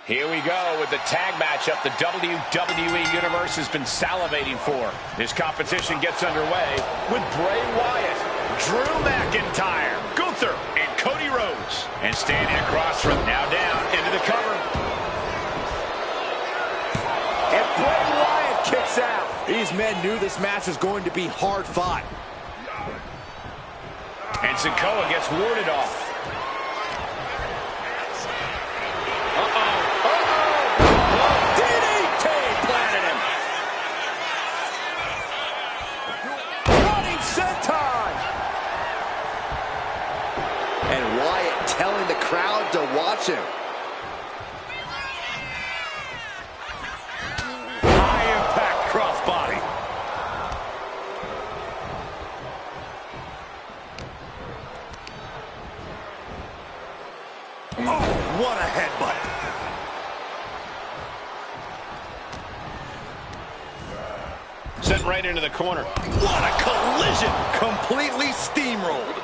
Here we go with the tag matchup the WWE Universe has been salivating for. This competition gets underway with Bray Wyatt, Drew McIntyre, Gunther, and Cody Rhodes. And standing across from now down into the cover. And Bray Wyatt kicks out. These men knew this match was going to be hard fought. And Sikoa gets warded off. And Wyatt telling the crowd to watch him. High impact crossbody. Oh, what a headbutt. Sent right into the corner. What a collision. Completely steamrolled.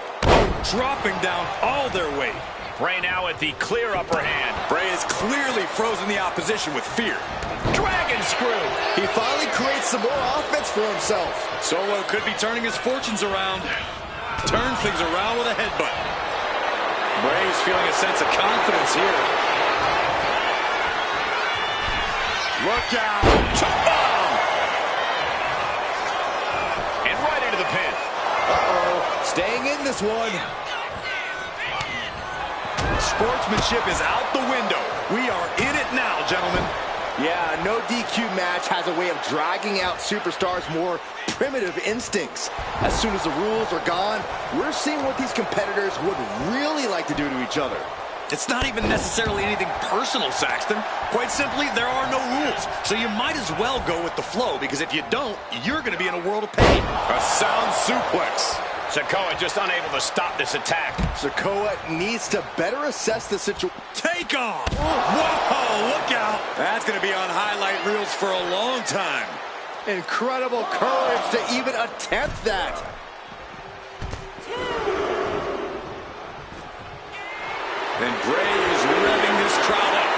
Dropping down all their weight. Bray now at the clear upper hand. Bray has clearly frozen the opposition with fear. Dragon screw. He finally creates some more offense for himself. Solo could be turning his fortunes around. Turns things around with a headbutt. Bray's feeling a sense of confidence here. Look out. Chop bomb. And right into the pin. Uh-oh. Staying in this one. Sportsmanship is out the window. We are in it now, gentlemen. Yeah, no DQ match has a way of dragging out superstars' more primitive instincts. As soon as the rules are gone, we're seeing what these competitors would really like to do to each other. It's not even necessarily anything personal, Saxton. Quite simply, there are no rules. So you might as well go with the flow, because if you don't, you're going to be in a world of pain. A sound suplex. Sikoa just unable to stop this attack. Sikoa needs to better assess the situation. Take off! Whoa, look out! That's going to be on highlight reels for a long time. Incredible courage to even attempt that. And Bray is revving this crowd up.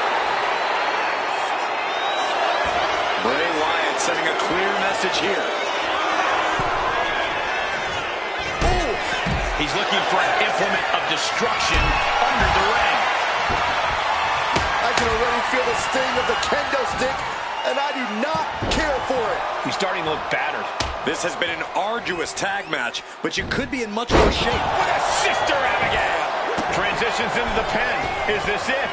Bray Wyatt sending a clear message here. He's looking for an implement of destruction under the ring. I can already feel the sting of the kendo stick, and I do not care for it. He's starting to look battered. This has been an arduous tag match, but you could be in much more shape. What a sister Abigail! Transitions into the pen. Is this it?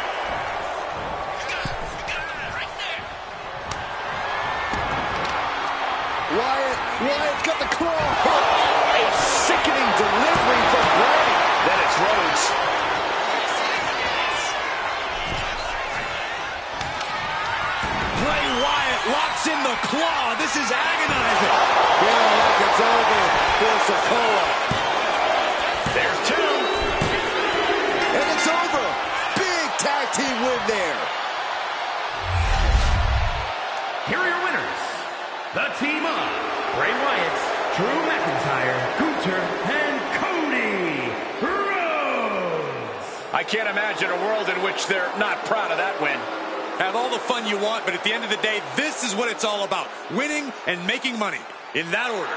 Wyatt's got the claw. A sickening delivery from Bray. Then it's Rhodes. Bray Wyatt locks in the claw. This is agonizing. Feeling like it's over for Sikoa. There's two. And it's over. Big tag team win there. Here are your winners. The team of Bray Wyatt, Drew McIntyre, Gunther, and Cody Rhodes. I can't imagine a world in which they're not proud of that win. Have all the fun you want, but at the end of the day, this is what it's all about. Winning and making money. In that order.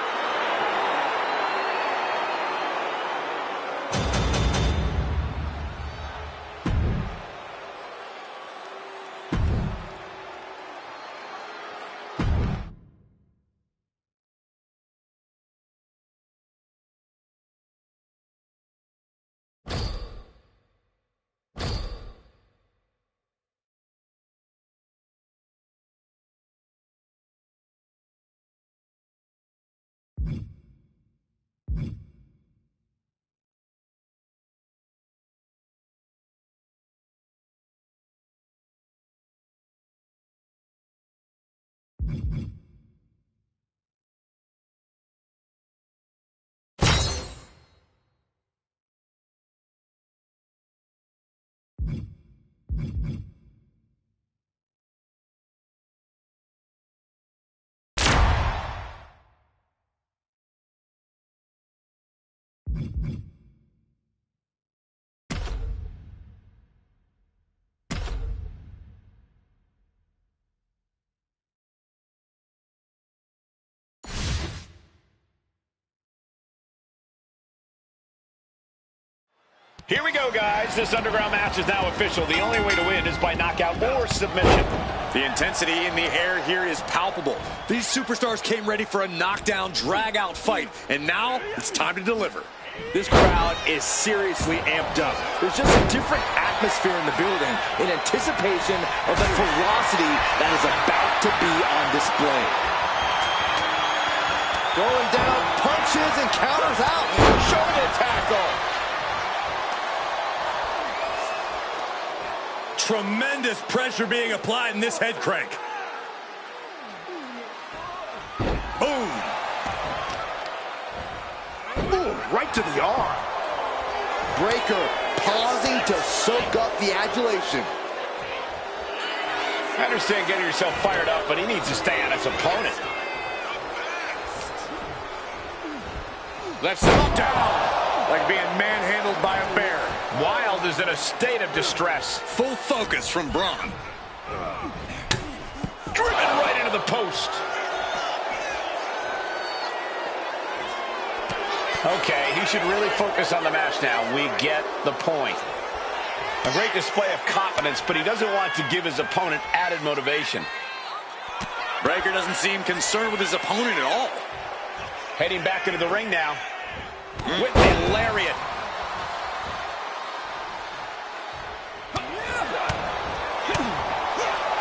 Here we go, guys. This underground match is now official. The only way to win is by knockout or submission. The intensity in the air here is palpable. These superstars came ready for a knockdown, drag-out fight, and now it's time to deliver. This crowd is seriously amped up. There's just a different atmosphere in the building in anticipation of the ferocity that is about to be on display. Going down, punches and counters out. Shoulder tackle. Tremendous pressure being applied in this head crank. Boom. Ooh, right to the arm. Breaker pausing to soak up the adulation. I understand getting yourself fired up, but he needs to stay on his opponent. Lets him down like being manhandled by a bear. Wilde is in a state of distress. Full focus from Braun. Driven right into the post. Okay, he should really focus on the match now. We get the point. A great display of confidence, but he doesn't want to give his opponent added motivation. Breaker doesn't seem concerned with his opponent at all. Heading back into the ring now. With the lariat.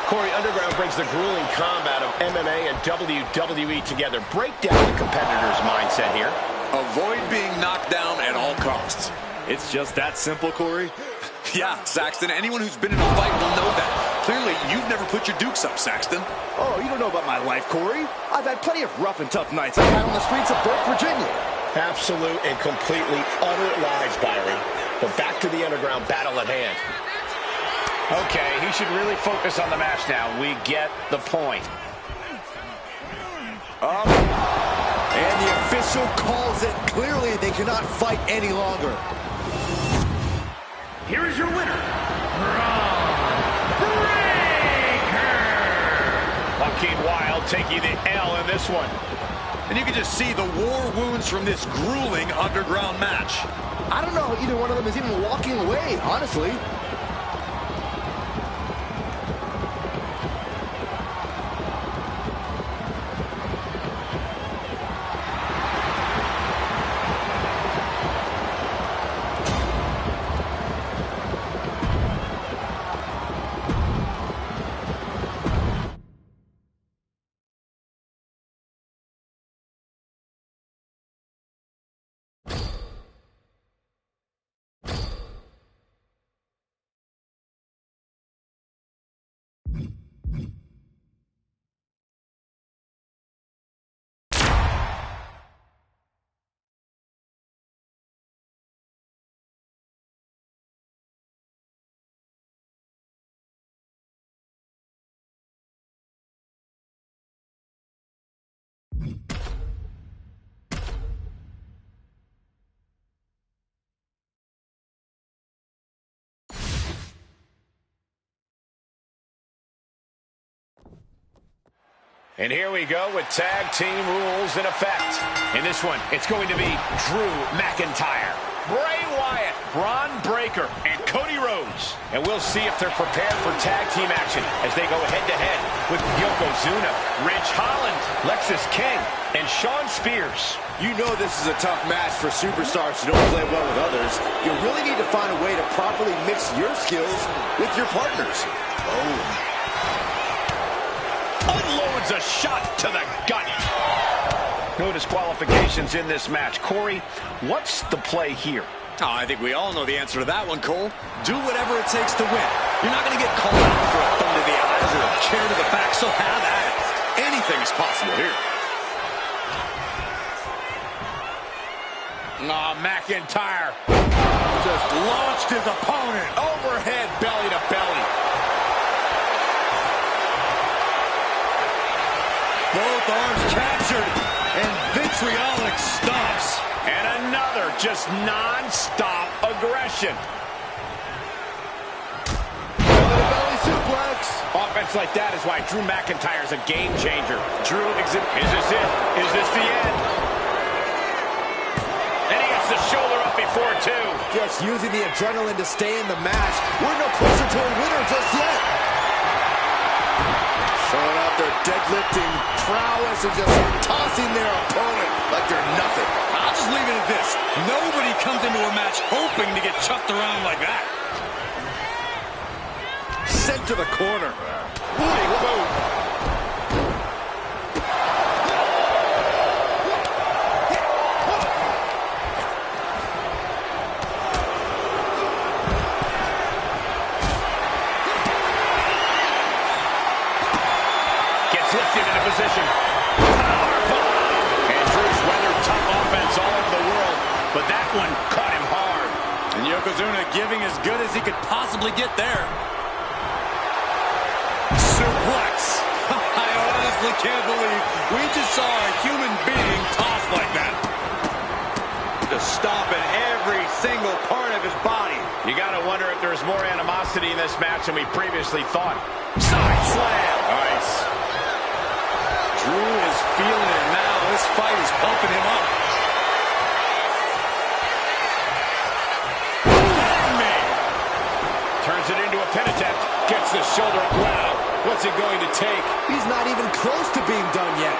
Corey, Underground brings the grueling combat of MMA and WWE together. Break down the competitor's mindset here. Avoid being knocked down at all costs. It's just that simple, Corey. Yeah, Saxton, anyone who's been in a fight will know that. Clearly, you've never put your dukes up, Saxton. Oh, you don't know about my life, Corey. I've had plenty of rough and tough nights I've had on the streets of Burke, Virginia. Absolute and completely utter lies, Byron. But back to the Underground battle at hand. Okay, he should really focus on the match now. We get the point. And the official calls it. Clearly, they cannot fight any longer. Here is your winner, Braun Breaker. Joaquin Wilde taking the L in this one. And you can just see the war wounds from this grueling underground match. I don't know how either one of them is even walking away, honestly. And here we go with tag team rules in effect. In this one, it's going to be Drew McIntyre, Bray Wyatt, Braun Breaker, and Cody Rhodes. And we'll see if they're prepared for tag team action as they go head-to-head with Yokozuna, Ridge Holland, Lexis King, and Shawn Spears. You know this is a tough match for superstars who don't play well with others. You really need to find a way to properly mix your skills with your partners. Oh. Unloads a shot to the gut. No disqualifications in this match. Corey, what's the play here? Oh, I think we all know the answer to that one, Cole. Do whatever it takes to win. You're not going to get called out for a thumb to the eyes or a chair to the back, so have at it. Anything is possible here. McIntyre just launched his opponent overhead, belly to belly. Both arms captured, and vitriolic stomps. And another just non-stop aggression. Belly suplex. Offense like that is why Drew McIntyre's a game changer. Drew, is this it? Is this the end? And he gets the shoulder up before, too. Just using the adrenaline to stay in the match. We're no closer to a winner just yet. Showing out their deadlifting prowess and just tossing their opponent like they're nothing. I'll just leave it at this. Nobody comes into a match hoping to get chucked around like that. Sent to the corner. Big boot. Gets lifted into position. Powerbomb. And Drew's weathered tough offense all over the world, but that one caught him hard. And Yokozuna giving as good as he could possibly get there. Suplex. I honestly can't believe we just saw a human being tossed like that. Just stomping every single part of his body. You got to wonder if there's more animosity in this match than we previously thought. Side slam. Nice. Drew is feeling it now. This fight is pumping him up. Turns it into a pin attempt. Gets the shoulder up. Wow. What's it going to take? He's not even close to being done yet.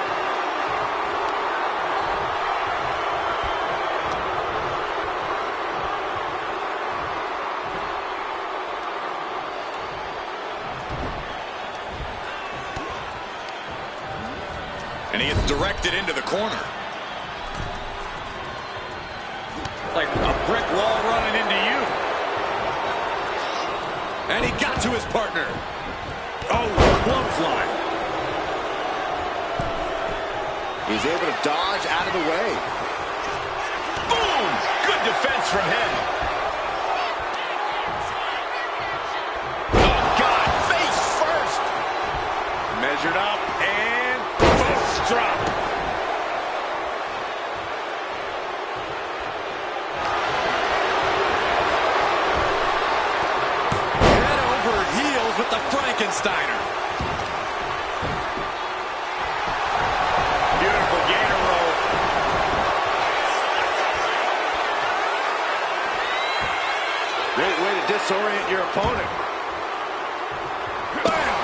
And he gets directed into the corner. Like a brick wall running into you. And he got to his partner. Oh, clothesline. He's able to dodge out of the way. Boom! Good defense from him. Oh, God. Face first. Measured up and Fist drop. head over heels with the Frankensteiner. Beautiful gator roll. Great way to disorient your opponent. Bam!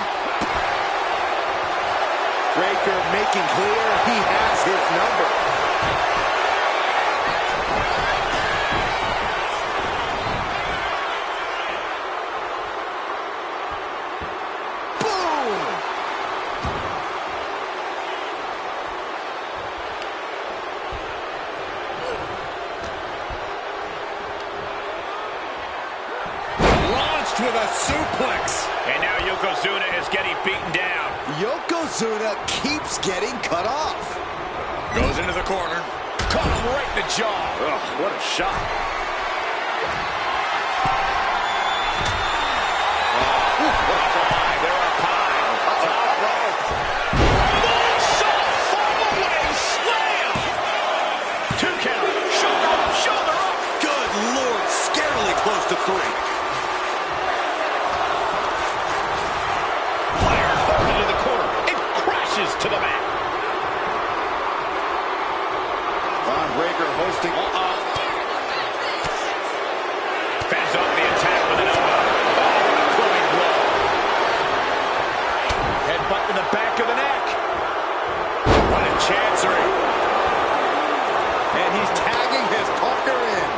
Breaker making clear he has his number. Launched with a suplex. And now Yokozuna is getting beaten down. Yokozuna keeps getting cut off. Goes into the corner. Caught him right in the jaw. Ugh, what a shot. There are pie. Top rope. Moonsault far-away slam. 2 count. Shoulder up, shoulder up. Good Lord, scarily close to 3. Fires hard into the corner. It crashes to the mat. Von Breaker hosting. Fends off the attack with an elbow. Oh, what a clubbing blow. Headbutt to the back of the neck. What a chancery. And he's tagging his partner in.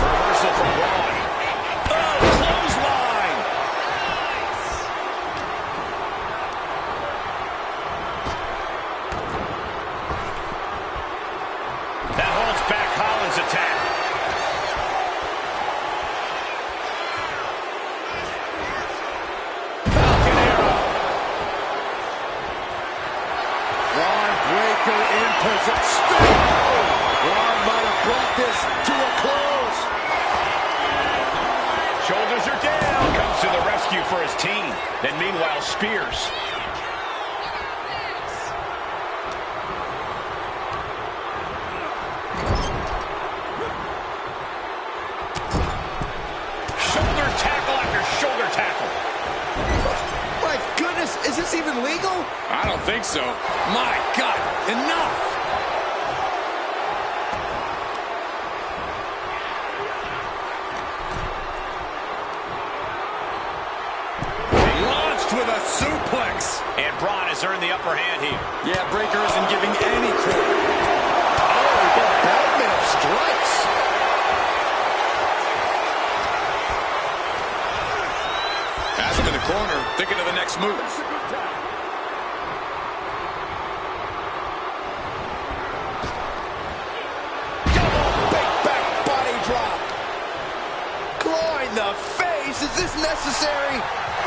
Reversal from Braun. Oh, clothesline. That holds back Holland's attack. Falcon arrow. Von Breaker in possession. Braun might have brought this to a close. Shoulders are down. Comes to the rescue for his team. Then meanwhile, Spears. Shoulder tackle after shoulder tackle. My goodness, is this this even legal? I don't think so. My God, enough! Launched with a suplex. And Braun has earned the upper hand here. Yeah, Breakker isn't giving any credit. Oh, the bombardment of strikes. Has him in the corner, thinking of the next move. Big back body drop. Claw in the face. Is this necessary?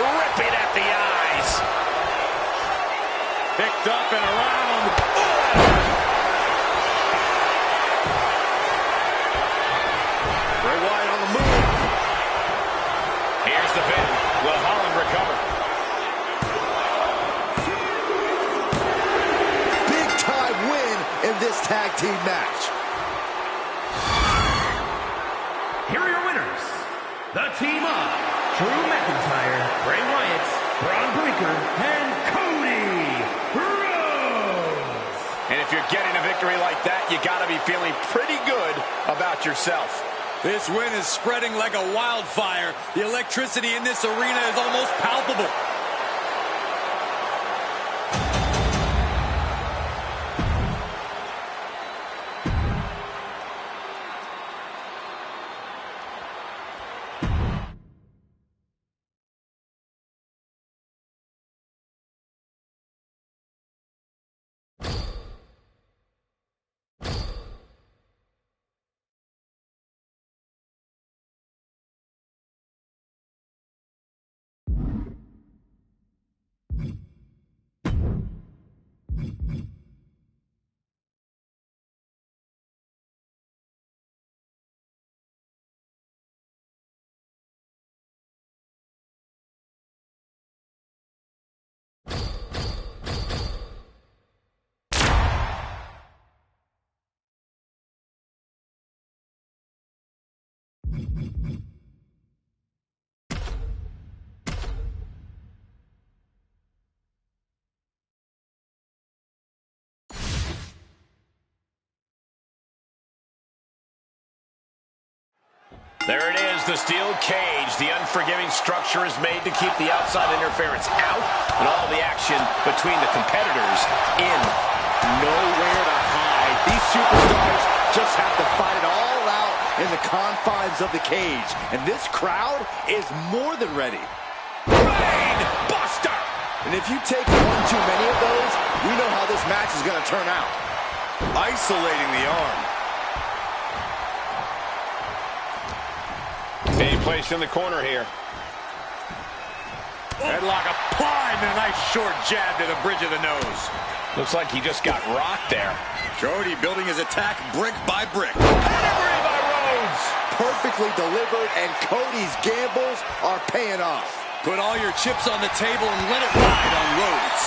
Ripping at the eyes. Picked up and around. Bray Wyatt on the move. Here's the pin. Will Holland recover? Big time win in this tag team match. Here are your winners. The team of Drew McIntyre, Bray Wyatt, Braun Breakker, and Cody Rhodes. And if you're getting a victory like that, you got to be feeling pretty good about yourself. This win is spreading like a wildfire. The electricity in this arena is almost palpable. There it is, the steel cage. The unforgiving structure is made to keep the outside interference out and all the action between the competitors in. Nowhere to hide. These superstars just have to fight it all out in the confines of the cage. And this crowd is more than ready. Brain Buster! And if you take one too many of those, you know how this match is going to turn out. Isolating the arm. Being placed in the corner here. Headlock applied and a nice short jab to the bridge of the nose. Looks like he just got rocked there. Cody building his attack brick by brick. Pedigree by Rhodes! Perfectly delivered, and Cody's gambles are paying off. Put all your chips on the table and let it ride on Rhodes.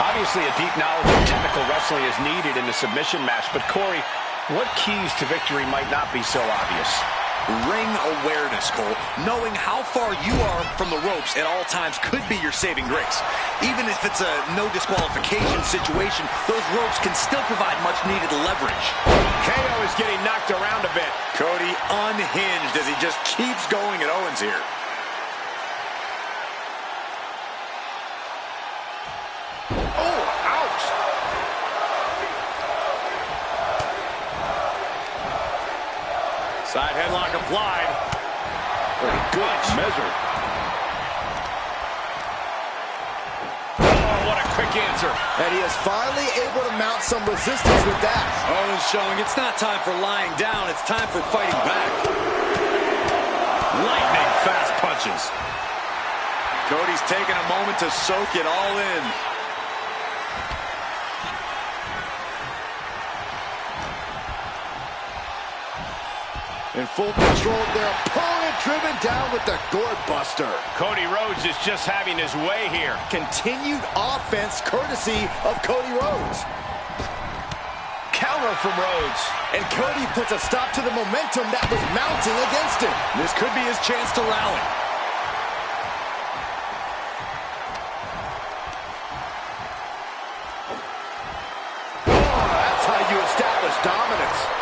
Obviously, a deep knowledge of technical wrestling is needed in the submission match, but Corey, what keys to victory might not be so obvious? Ring awareness, Cole. Knowing how far you are from the ropes at all times could be your saving grace. Even if it's a no disqualification situation, those ropes can still provide much needed leverage. KO is getting knocked around a bit. Cody unhinged as he just keeps going at Owens here. Oh, ouch! Side headlock applied. Very good measure. Oh, what a quick answer. And he is finally able to mount some resistance with that. Owens showing it's not time for lying down, it's time for fighting back. Lightning fast punches. Cody's taking a moment to soak it all in. In full control of their opponent, driven down with the gourd buster. Cody Rhodes is just having his way here. Continued offense courtesy of Cody Rhodes. Counter from Rhodes. And Cody puts a stop to the momentum that was mounting against him. This could be his chance to rally.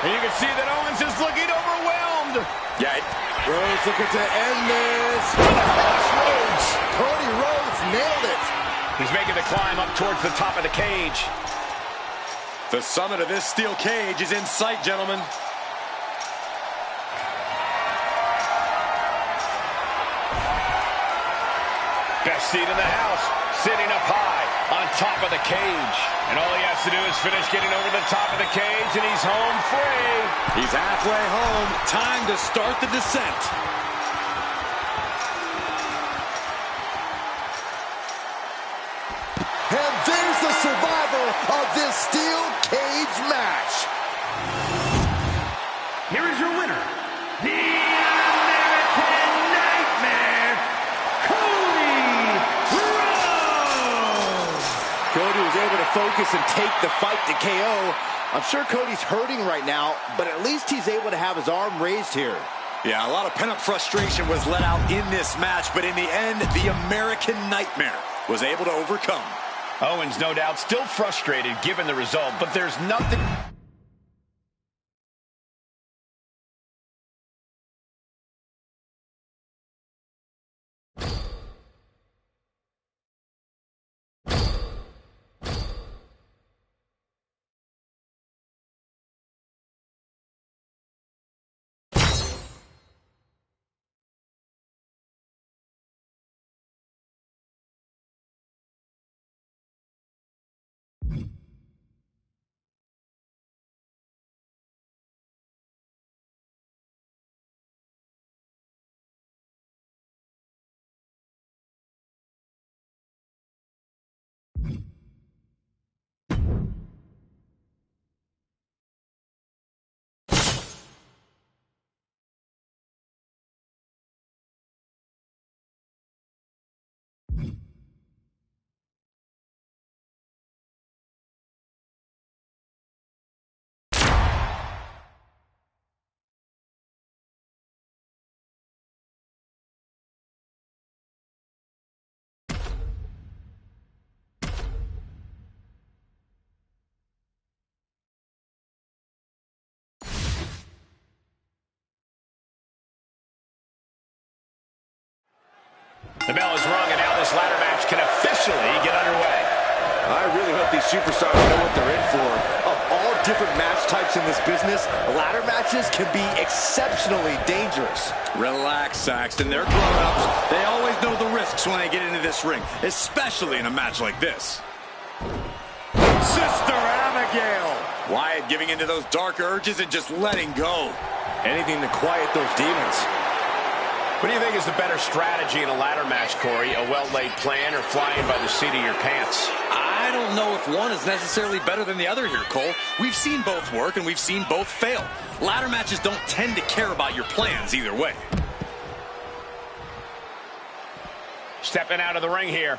And you can see that Owens is looking overwhelmed. Yeah, Rhodes looking to end this. Rhodes. Cody Rhodes nailed it. He's making the climb up towards the top of the cage. The summit of this steel cage is in sight, gentlemen. Best seat in the house, sitting up high on top of the cage. And all he has to do is finish getting over the top of the cage, and he's home free. He's halfway home. Time to start the descent. And there's the survivor of this steel cage match. Here is your winner, the American Nightmare, Cody Rhodes. Cody was able to focus and take the fight to KO. I'm sure Cody's hurting right now, but at least he's able to have his arm raised here. Yeah, a lot of pent-up frustration was let out in this match, but in the end, the American Nightmare was able to overcome. Owens, no doubt, still frustrated given the result, but there's nothing... The bell is rung, and now this ladder match can officially get underway. I really hope these superstars know what they're in for. Of all different match types in this business, ladder matches can be exceptionally dangerous. Relax, Saxton. They're grown-ups. They always know the risks when they get into this ring, especially in a match like this. Sister Abigail. Wyatt giving into those dark urges and just letting go. Anything to quiet those demons. What do you think is the better strategy in a ladder match, Corey? A well-laid plan or flying by the seat of your pants? I don't know if one is necessarily better than the other here, Cole. We've seen both work and we've seen both fail. Ladder matches don't tend to care about your plans either way. Stepping out of the ring here.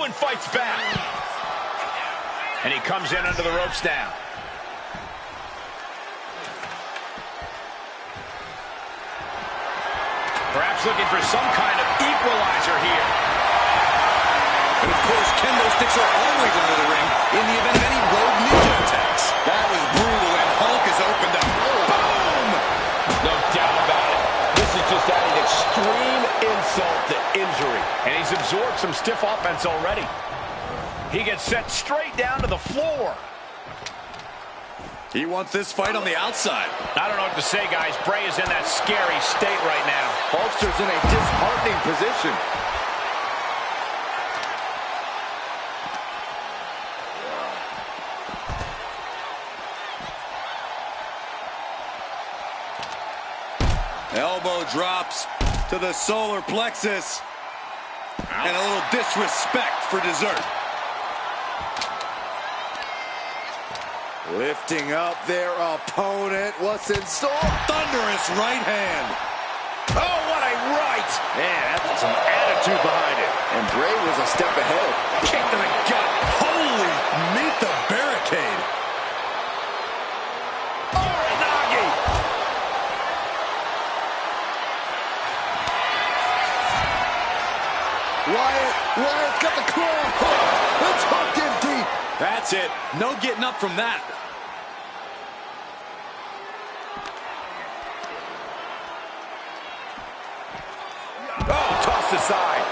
And fights back. And he comes in under the ropes now. Perhaps looking for some kind of equalizer here. And of course, kendo sticks are always under the ring in the event of any rogue ninja attacks. That was brutal, and Hulk has opened up. Boom! No doubt about it. This is just adding extreme insult to injury. And he's absorbed some stiff offense already. He gets sent straight down to the floor. He wants this fight on the outside. I don't know what to say, guys. Bray is in that scary state right now. Hulkster's in a disheartening position. Elbow drops to the solar plexus. And a little disrespect for dessert. Lifting up their opponent. What's in store? Thunderous right hand. Oh, what a right! Man, that's some attitude behind it. And Bray was a step ahead. Kick to the gut. Holy, meet the barricade. Wyatt's got the claw hooked. It's hooked in deep. That's it. No getting up from that. Oh, tossed aside.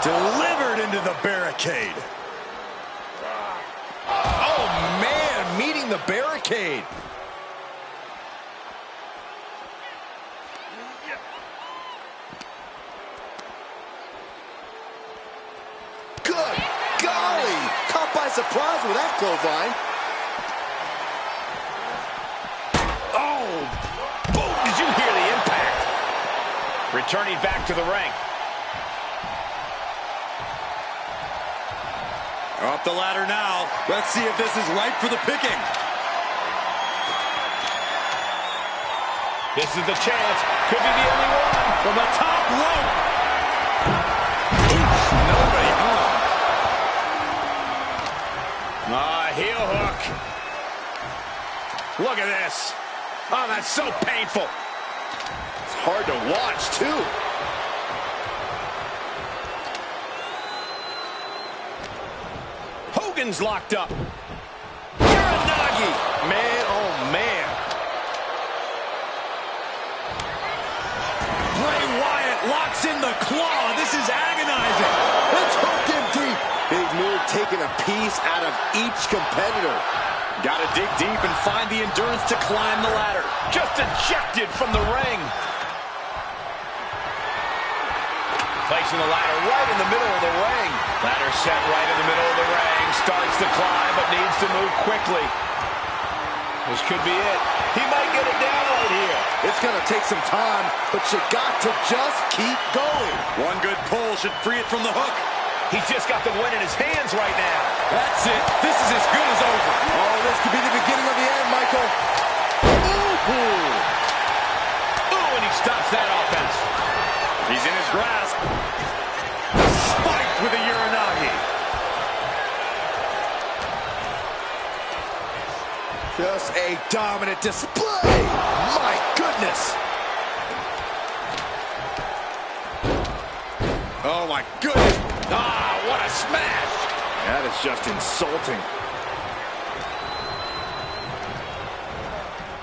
Delivered into the barricade. Oh, man, meeting the barricade. Good golly. Caught by surprise with that clothesline. Oh, boom. Did you hear the impact? Returning back to the ring. Up the ladder now. Let's see if this is right for the picking. This is the chance. Could be the only one. From the top rope. Oof, nobody home. Heel hook. Look at this. Oh, that's so painful. It's hard to watch, too. Hogan's locked up. Uranagi. Man, oh, man. Bray Wyatt locks in the claw. This is agonizing. It's hooked in deep. Big move, taking a piece out of each competitor. Got to dig deep and find the endurance to climb the ladder. Just ejected from the ring. Placing the ladder right in the middle of the ring. Ladder set right in the middle of the ring. Starts to climb, but needs to move quickly. This could be it. He might get it down right here. It's going to take some time, but you got to just keep going. One good pull should free it from the hook. He's just got the win in his hands right now. That's it. This is as good as over. Oh, this could be the beginning of the end, Michael. Ooh, and he stops that offense. He's in his grasp. Spiked with a Uranagi. Just a dominant display. My goodness. Oh, my goodness. Ah, what a smash. That is just insulting.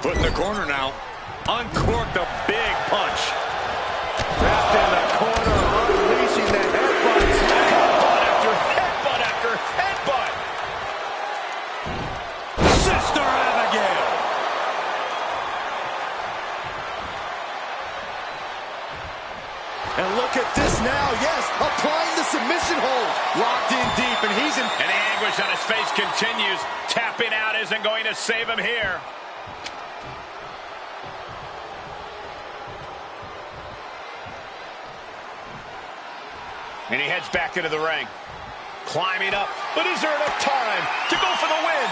Put in the corner now. Uncorked a big punch. Trapped in the corner, unleashing the headbutts. Headbutt after headbutt after headbutt. Sister Abigail. And look at this now, yes, applying the submission hold. Locked in deep, and he's in... And the anguish on his face continues. Tapping out isn't going to save him here. And he heads back into the ring. Climbing up, but is there enough time to go for the win?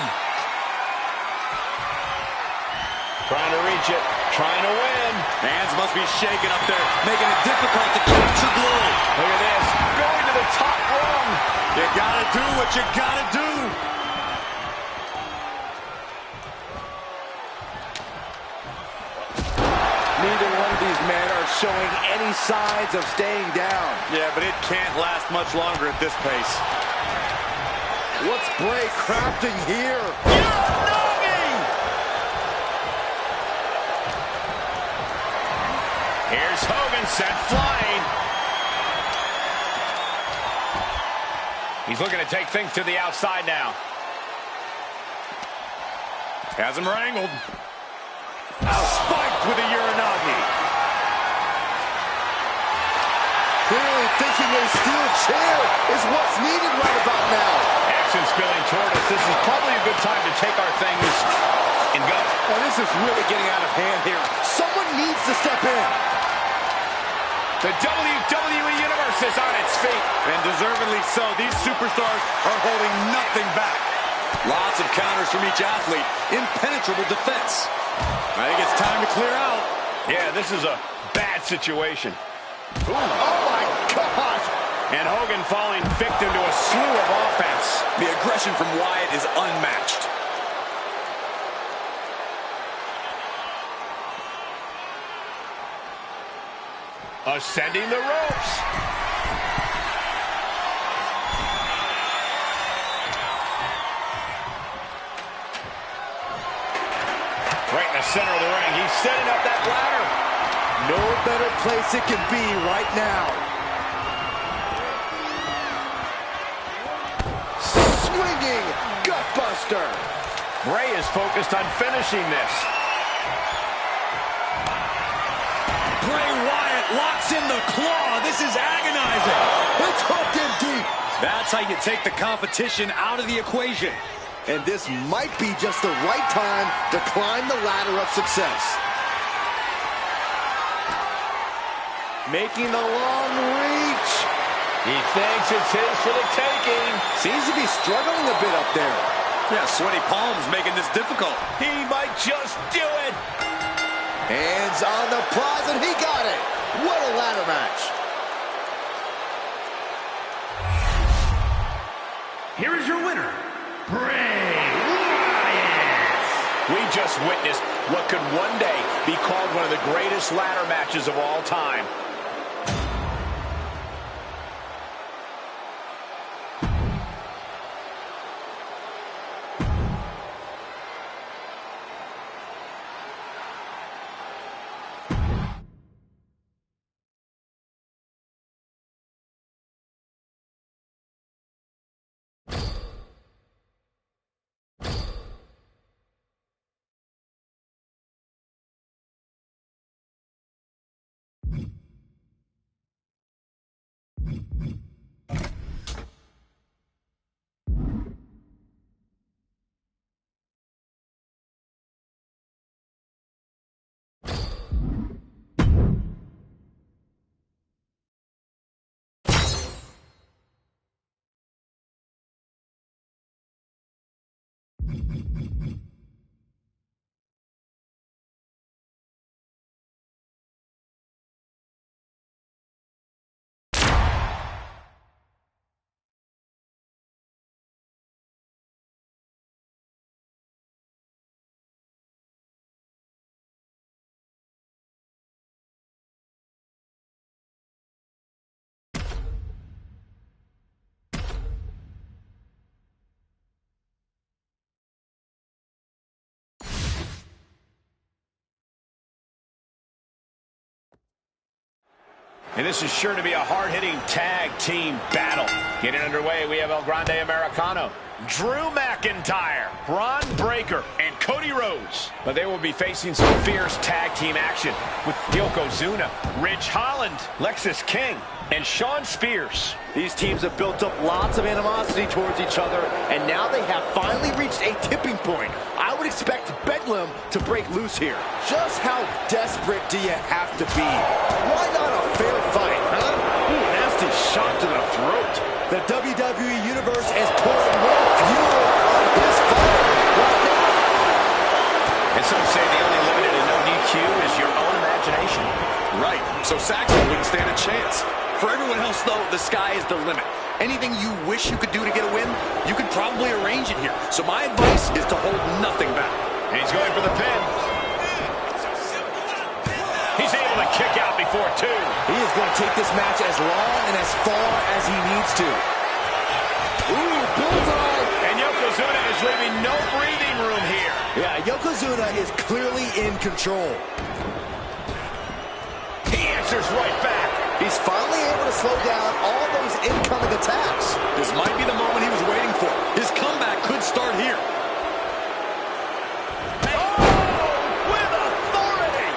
Trying to reach it, trying to win. Hands must be shaking up there, making it difficult to capture glory. Look at this, going to the top rung. You gotta do what you gotta do. Neither one of these men are showing any signs of staying down. Yeah, but it can't last much longer at this pace. What's Bray crafting here? Here's Hogan sent flying. He's looking to take things to the outside now. Has him wrangled. Spiked with a Uranagi. Clearly thinking a steel chair is what's needed right about now. Action spilling toward us. This is probably a good time to take our things and go. Oh, this is really getting out of hand here. Someone needs to step in. The WWE Universe is on its feet. And deservedly so. These superstars are holding nothing back. Lots of counters from each athlete. Impenetrable defense. I think it's time to clear out. Yeah, this is a bad situation. Ooh. Oh, my gosh. And Hogan falling victim to a slew of offense. The aggression from Wyatt is unmatched. ascending the ropes. Right in the center of the ring. He's setting up that ladder. No better place it can be right now. Swinging gutbuster. Bray is focused on finishing this. Bray Wyatt locks in the claw. This is agonizing. It's hooked in deep. That's how you take the competition out of the equation. And this might be just the right time to climb the ladder of success. Making the long reach. He thinks it's his for the taking. Seems to be struggling a bit up there. Yeah, sweaty palms making this difficult. He might just do it. Hands on the prize, and he got it. What a ladder match. Here is your winner, Bray Wyatt. We just witnessed what could one day be called one of the greatest ladder matches of all time. And this is sure to be a hard-hitting tag team battle. Getting underway, we have El Grande Americano, Drew McIntyre, Bron Breakker, and Cody Rhodes. But they will be facing some fierce tag team action with Yokozuna, Ridge Holland, Lexis King, and Shawn Spears. These teams have built up lots of animosity towards each other, and now they have finally reached a tipping point. I would expect Bedlam to break loose here. Just how desperate do you have to be? Why not a fair fight, huh? Ooh, nasty shot to the throat. The WWE Universe is pouring more fuel on this fight right now. And some say the only limit to no DQ is your own imagination. Right, so Saxon wouldn't stand a chance. For everyone else, though, the sky is the limit. Anything you wish you could do to get a win, you could probably arrange it here. So my advice is to hold nothing back. And he's going for the pin. He's able to kick out before two. He is going to take this match as long and as far as he needs to. Ooh, bullseye. And Yokozuna is leaving no breathing room here. Yeah, Yokozuna is clearly in control. He answers right back. He's finally able to slow down all those incoming attacks. This might be the moment he was waiting for. His comeback could start here. With authority.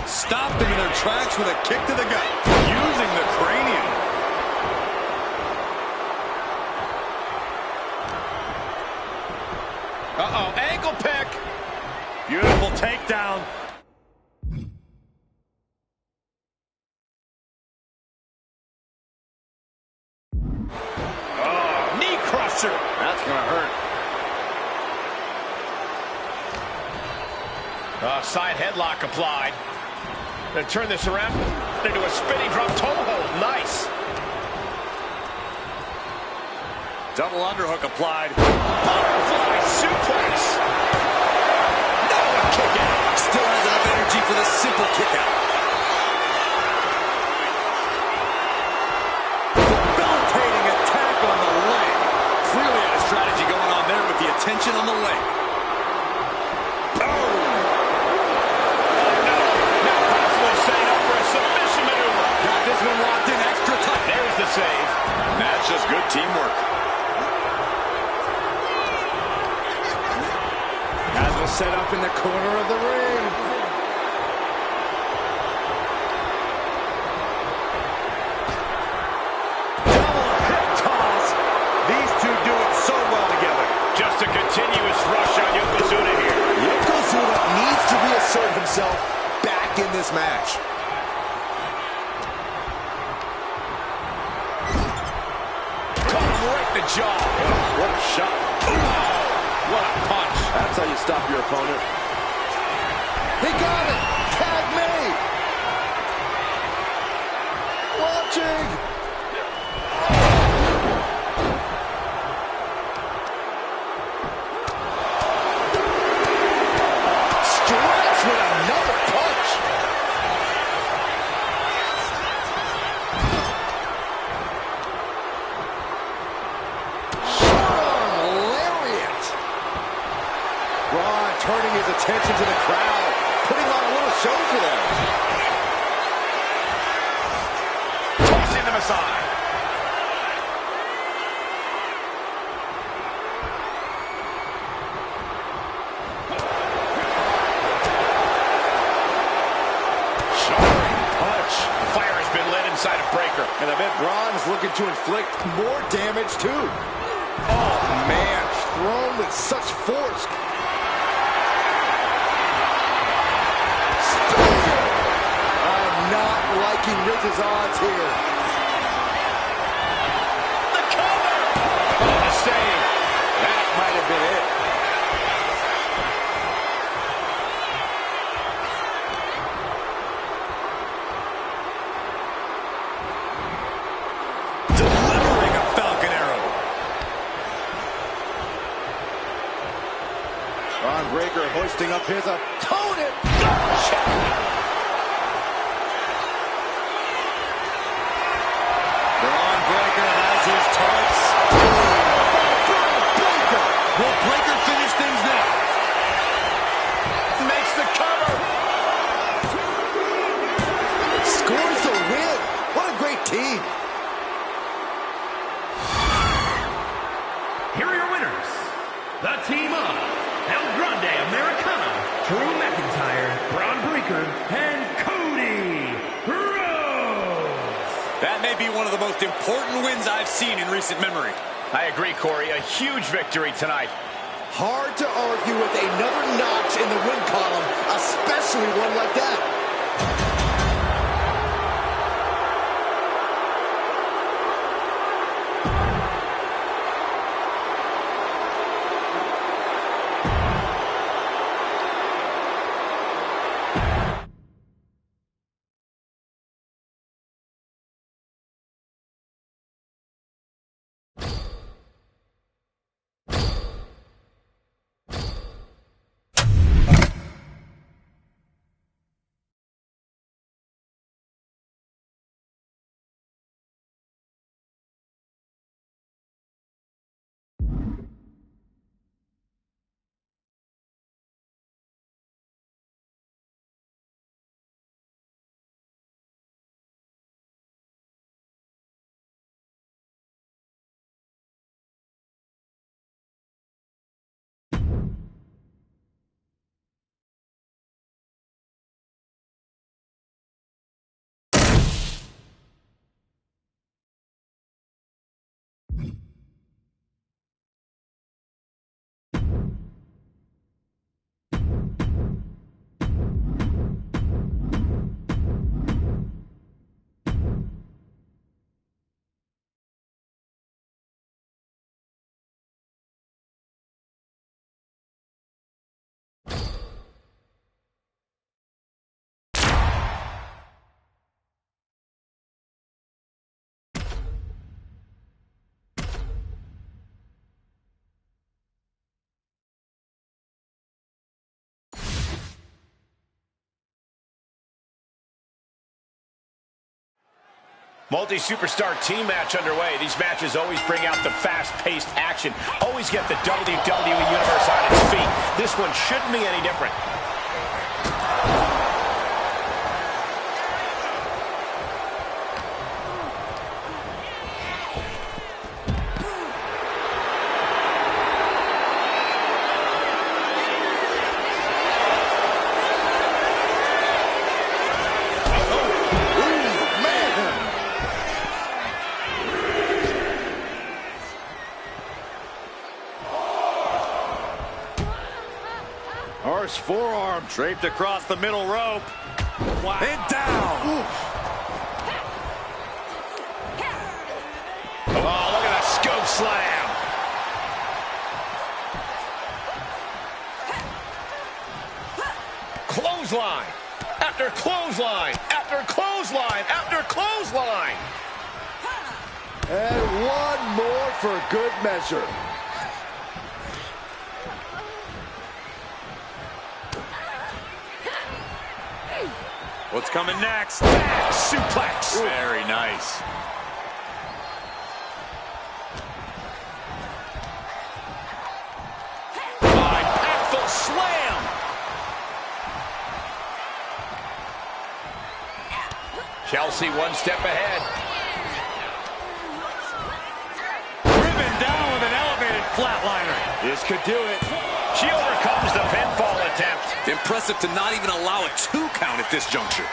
Stopped them in their tracks with a kick to the gut, using the cranium. Uh-oh, ankle pick. Beautiful takedown. Oh, knee crusher. That's going to hurt. Side headlock applied. Gonna turn this around into a spinning drop toe hold. Nice. Double underhook applied. Butterfly suplex. No, a kick out. Still has enough energy for the simple kick out. Debilitating attack on the leg. Clearly had a strategy going on there with the attention on the leg. This one locked in extra tight. There's the save. That's just good teamwork. Has it set up in the corner of the ring. Double hip toss. These two do it so well together. Just a continuous rush on Yokozuna here. Yokozuna needs to reassert himself back in this match. The jaw. Oh, what a shot. Oh, what a punch. That's how you stop your opponent. He got it. Tag made. Watching. Strikes with another punch. Turning his attention to the crowd, putting on a little show for them. Tossing them aside. Showering punch. Fire has been lit inside a breaker. And I bet Braun is looking to inflict more damage too. Oh man, thrown with such force. Not liking Riz's odds here. The cover! Oh, the save. That might have been it. Delivering a Falcon Arrow. Braun Breaker hoisting up his opponent. Oh, His targets. Will Breaker finish things now? Makes the cover. Scores the win. What a great team. Here are your winners. The team of El Grande Americano, Drew McIntyre, Braun Breaker, and Cody Rhodes. That may be one of the most important wins I've seen in recent memory. I agree, Corey. A huge victory tonight. Hard to argue with another notch in the win column, especially one like that. Multi-superstar team match underway. These matches always bring out the fast-paced action. Always get the WWE Universe on its feet. This one shouldn't be any different. Harsh forearm draped across the middle rope. Wow. And down. Oof. Oh, look at the scope slam. Clothesline. After clothesline. After clothesline. After clothesline. And one more for good measure. What's coming next? Suplex. Very nice. Impactful slam. Chelsea one step ahead. Driven down with an elevated flatliner. This could do it. She overcomes the pinfall attempt. Impressive to not even allow a 2 count at this juncture.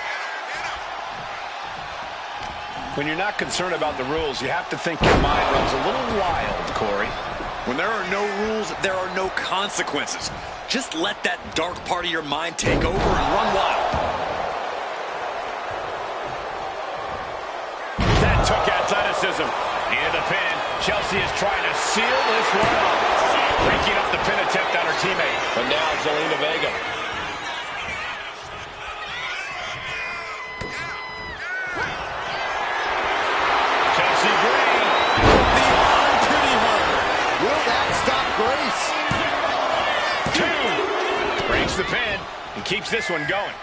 When you're not concerned about the rules, you have to think your mind runs a little wild, Corey. When there are no rules, there are no consequences. Just let that dark part of your mind take over and run wild. That took athleticism. And the pin. Chelsea is trying to seal this one up. Breaking up the pin attempt on her teammate. But now Zelina Vega. Chelsea Green. The arm pretty hard. Will that stop Grace? 2. Breaks the pin and keeps this one going.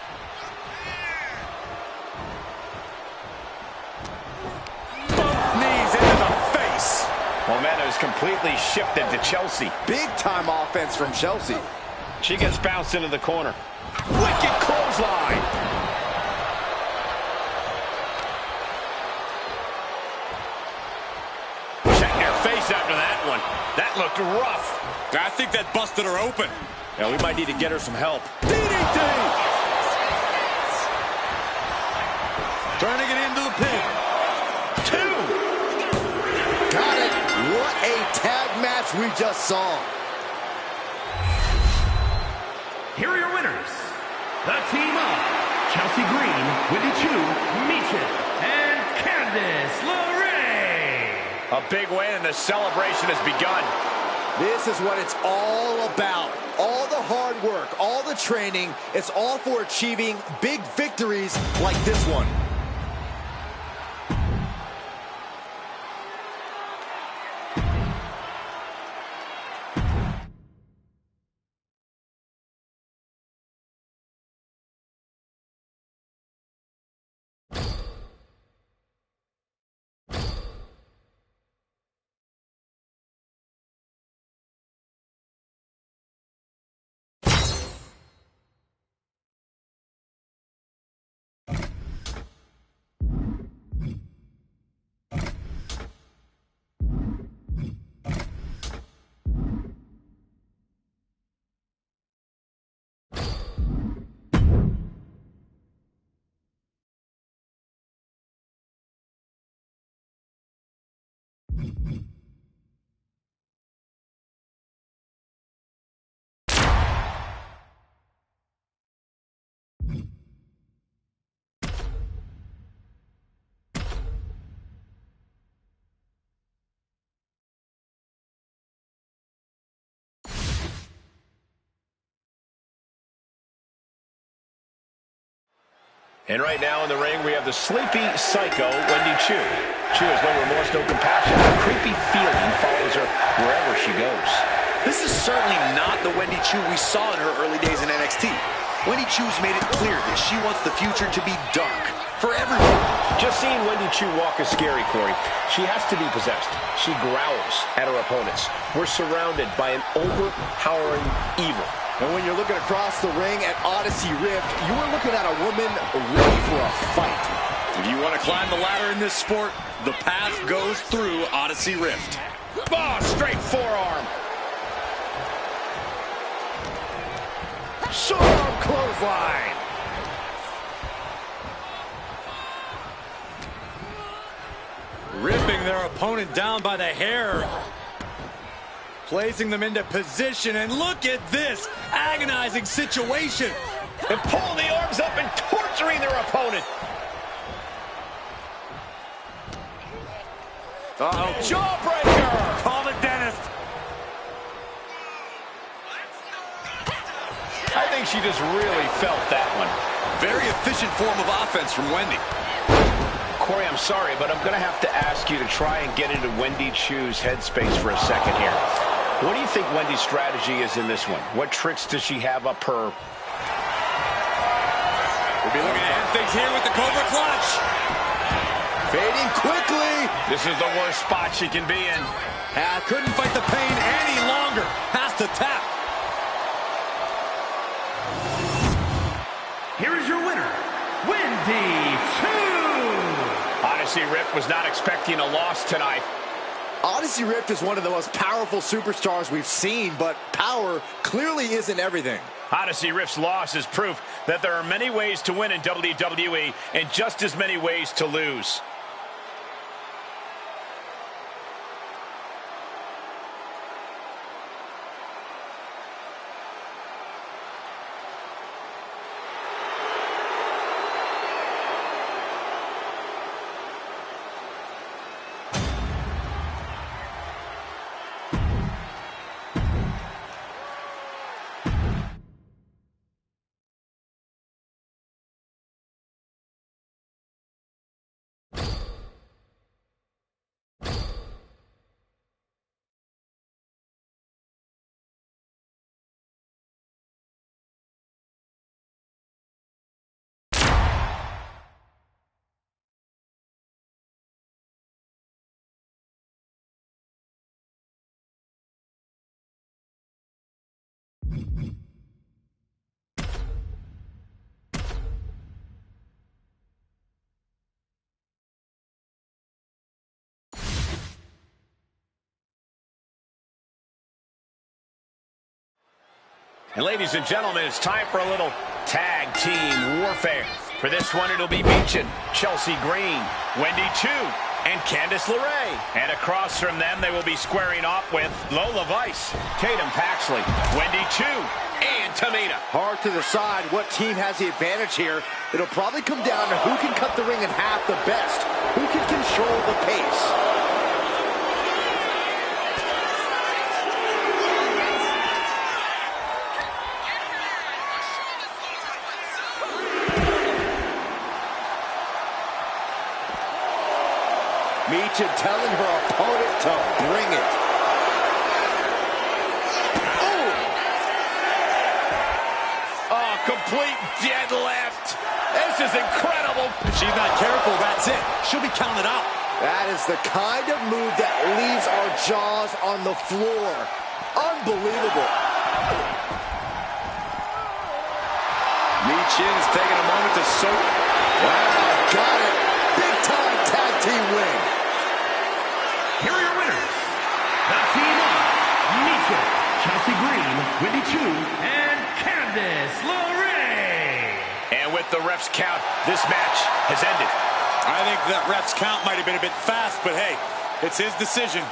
Momentum is completely shifted to Chelsea. Big-time offense from Chelsea. She gets bounced into the corner. Wicked clothesline. Setting her face after that one. That looked rough. I think that busted her open. Yeah, we might need to get her some help. DDT! Turning it into the pin. 2. Got it. What a tag match we just saw. Here are your winners. The team of Chelsea Green, Wendy Chu, Michin, and Candice LeRae. A big win and the celebration has begun. This is what it's all about. All the hard work, all the training, it's all for achieving big victories like this one. And right now in the ring, we have the sleepy psycho, Wendy Chu. Chu has no remorse, no compassion. A creepy feeling follows her wherever she goes. This is certainly not the Wendy Chu we saw in her early days in NXT. Wendy Chu's made it clear that she wants the future to be dark. for everyone. Just seeing Wendy Chu walk is scary, Corey. She has to be possessed. She growls at her opponents. We're surrounded by an overpowering evil. And when you're looking across the ring at Odyssey Rift, you are looking at a woman ready for a fight. If you want to climb the ladder in this sport, the path goes through Odyssey Rift. Oh, straight forearm. Short clothesline. Ripping their opponent down by the hair. Placing them into position, and look at this agonizing situation. And pulling the arms up and torturing their opponent. Uh-oh. Jawbreaker. Call the dentist. I think she just really felt that one. Very efficient form of offense from Wendy. Corey, I'm sorry, but I'm going to have to ask you to try and get into Wendy Chu's headspace for a second here. What do you think Wendy's strategy is in this one? What tricks does she have up her? We'll be looking to end things here with the Cobra Clutch. Fading quickly. This is the worst spot she can be in. Couldn't fight the pain any longer. Has to tap. Here is your winner, Wendy Chu. Odyssey Rift was not expecting a loss tonight. Odyssey Rift is one of the most powerful superstars we've seen, but power clearly isn't everything. Odyssey Rift's loss is proof that there are many ways to win in WWE and just as many ways to lose. And ladies and gentlemen, it's time for a little tag team warfare. For this one, it'll be Meechin, Chelsea Green, Wendy Chu, and Candice LeRae. And across from them, they will be squaring off with Lola Vice, Tatum Paxley, Wendy Chu, and Tamina. Hard to decide what team has the advantage here. It'll probably come down to who can cut the ring in half the best, who can control the pace. Meechin telling her opponent to bring it. Oh, complete deadlift. This is incredible. If she's not careful, that's it. She'll be counted out. That is the kind of move that leaves our jaws on the floor. Unbelievable. Meechin is taking a moment to soak. Wow, got it. Big time tag team win. Here are your winners, the team of Meechin, Chelsea Green, Wendy Chu, and Candice LeRae. And with the ref's count, this match has ended. I think that ref's count might have been a bit fast, but hey, it's his decision.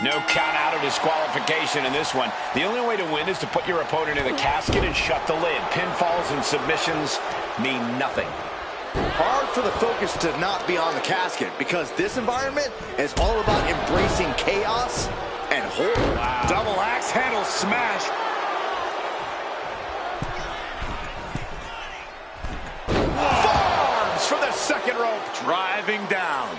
No count out of disqualification in this one. The only way to win is to put your opponent in the casket and shut the lid. Pinfalls and submissions mean nothing. Hard for the focus to not be on the casket, because this environment is all about embracing chaos and horror. Wow. Double axe handle smash. Forearms from the second rope. Driving down.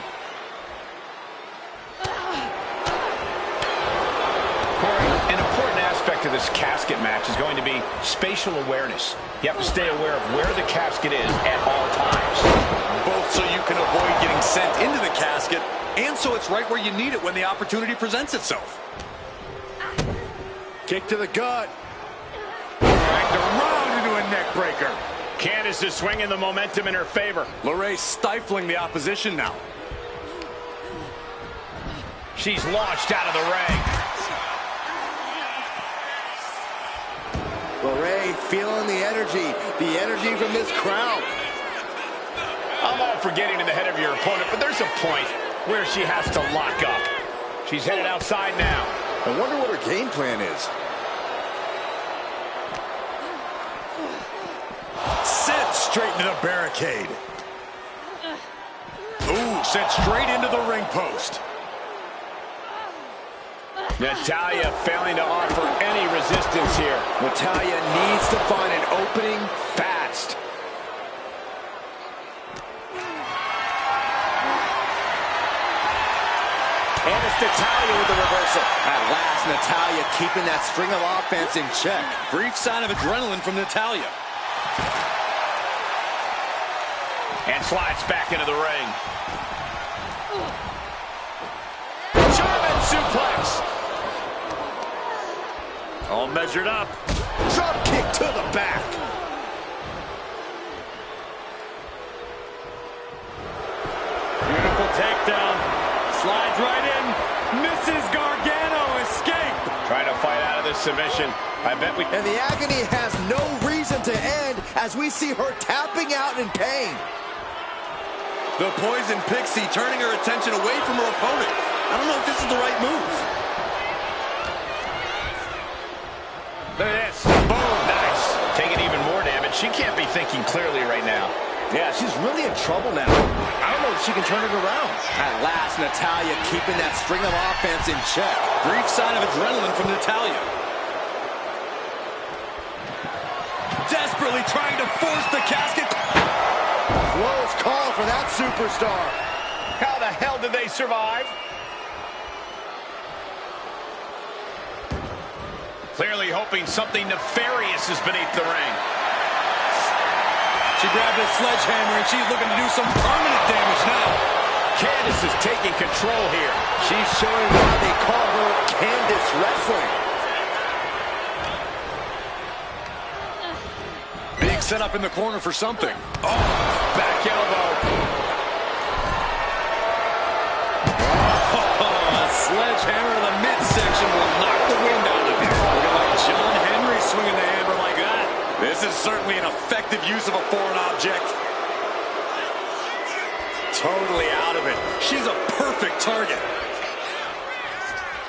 An important aspect of this casket match is going to be spatial awareness. You have to stay aware of where the casket is at all times. Both so you can avoid getting sent into the casket, and so it's right where you need it when the opportunity presents itself. Kick to the gut. Dragged around into a neck breaker. Candice is swinging the momentum in her favor. LeRae stifling the opposition now. She's launched out of the ring. LeRae feeling the energy from this crowd. I'm all for getting in the head of your opponent, but there's a point where she has to lock up. She's headed outside now. I wonder what her game plan is. Sent straight into the barricade. Ooh, sent straight into the ring post. Natalya failing to offer any resistance here. Natalya needs to find an opening fast. And it's Natalya with the reversal. At last, Natalya keeping that string of offense in check. Brief sign of adrenaline from Natalya. And slides back into the ring. German suplex. All measured up. Drop kick to the back. Beautiful takedown. Slides right in. Mrs. Gargano escape. Trying to fight out of this submission. I bet we... And the agony has no reason to end as we see her tapping out in pain. The Poison Pixie turning her attention away from her opponent. I don't know if this is the right move. Look at this. Boom. Nice. Taking even more damage. She can't be thinking clearly right now. Yeah, she's really in trouble now. I don't know if she can turn it around. At last, Natalya keeping that string of offense in check. Brief sign of adrenaline from Natalya. Desperately trying to force the casket. Close call for that superstar. How the hell did they survive? Clearly hoping something nefarious is beneath the ring. She grabbed a sledgehammer and she's looking to do some permanent damage now. Candice is taking control here. She's showing why they call her Candice Wrestling. Being set up in the corner for something. Oh, back elbow. Oh, a sledgehammer to the midsection will knock the wind out of you. Looking like John Henry swinging the hammer like that. This is certainly an effective use of a foreign object. Totally out of it. She's a perfect target.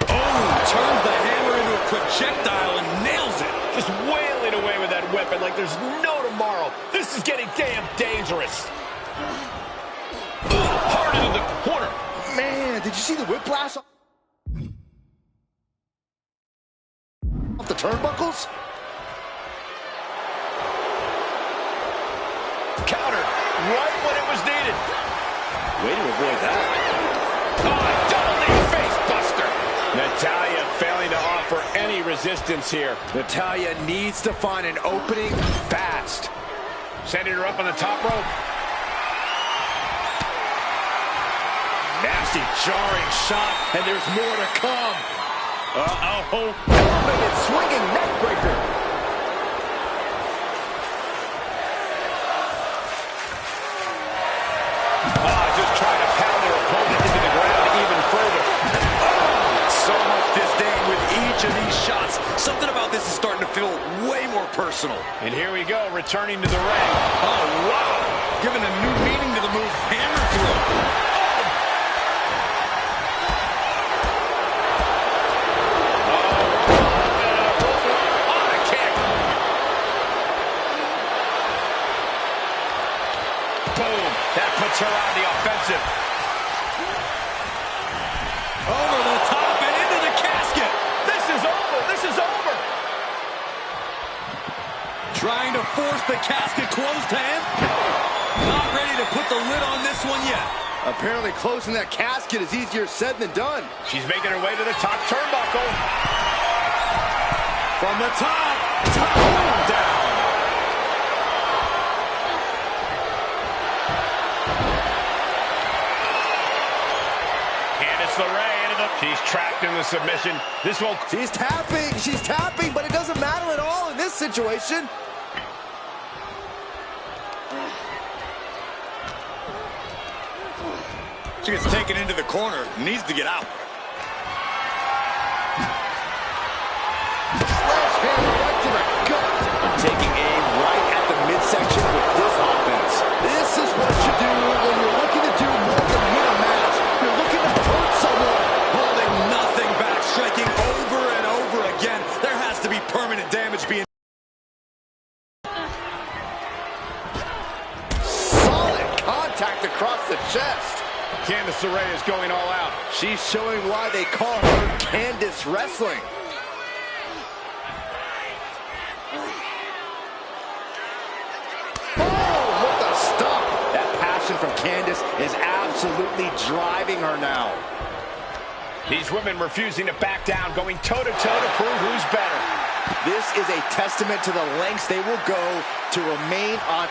Oh, turns the hammer into a projectile and nails it. Just wailing away with that weapon like there's no tomorrow. This is getting damn dangerous. Hard into the corner. Man, did you see the whiplash off the turnbuckles? Countered right when it was needed. Way to avoid that. Oh, double knee face buster. Natalya failing to offer any resistance here. Natalya needs to find an opening fast. Sending her up on the top rope. Nasty jarring shot, and there's more to come. Uh-oh. Elevated swinging neck breaker. Just trying to pound their opponent into the ground even further. So much disdain with each of these shots. Something about this is starting to feel way more personal. And here we go, returning to the ring. Oh, wow. Giving a new meaning to the move hammer throw. puts her on the offensive. Over the top and into the casket. This is over. This is over. Trying to force the casket closed to him. Not ready to put the lid on this one yet. Apparently closing that casket is easier said than done. She's making her way to the top turnbuckle. From the top down. Candice LeRae into the... She's trapped in the submission. This will... She's tapping, but it doesn't matter at all in this situation. She gets taken into the corner. Needs to get out. Sledgehammer right to the gut. Taking aim right at the midsection with this offense. This is what you do when you're looking to do more than win a match. You're looking to hurt someone. Holding nothing back, striking over and over again. There has to be permanent damage being... Solid contact across the chest. Candice LeRae is going all out. She's showing why they call her Candice Wrestling. Oh, what the stop! That passion from Candice is absolutely driving her now. These women refusing to back down, going toe-to-toe to prove who's better. This is a testament to the lengths they will go to remain on.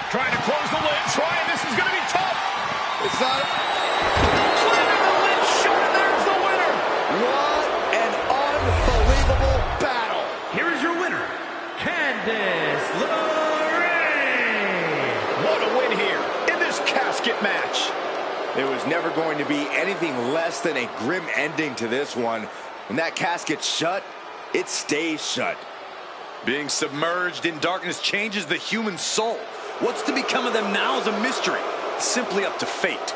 Trying to close the lid, this is going to be tough. It's not. Slamming the lid shut, and there's the winner. What an unbelievable battle. Here is your winner, Candice LeRae. What a win here in this casket match. There was never going to be anything less than a grim ending to this one. When that casket's shut, it stays shut. Being submerged in darkness changes the human soul. What's to become of them now is a mystery. Simply up to fate.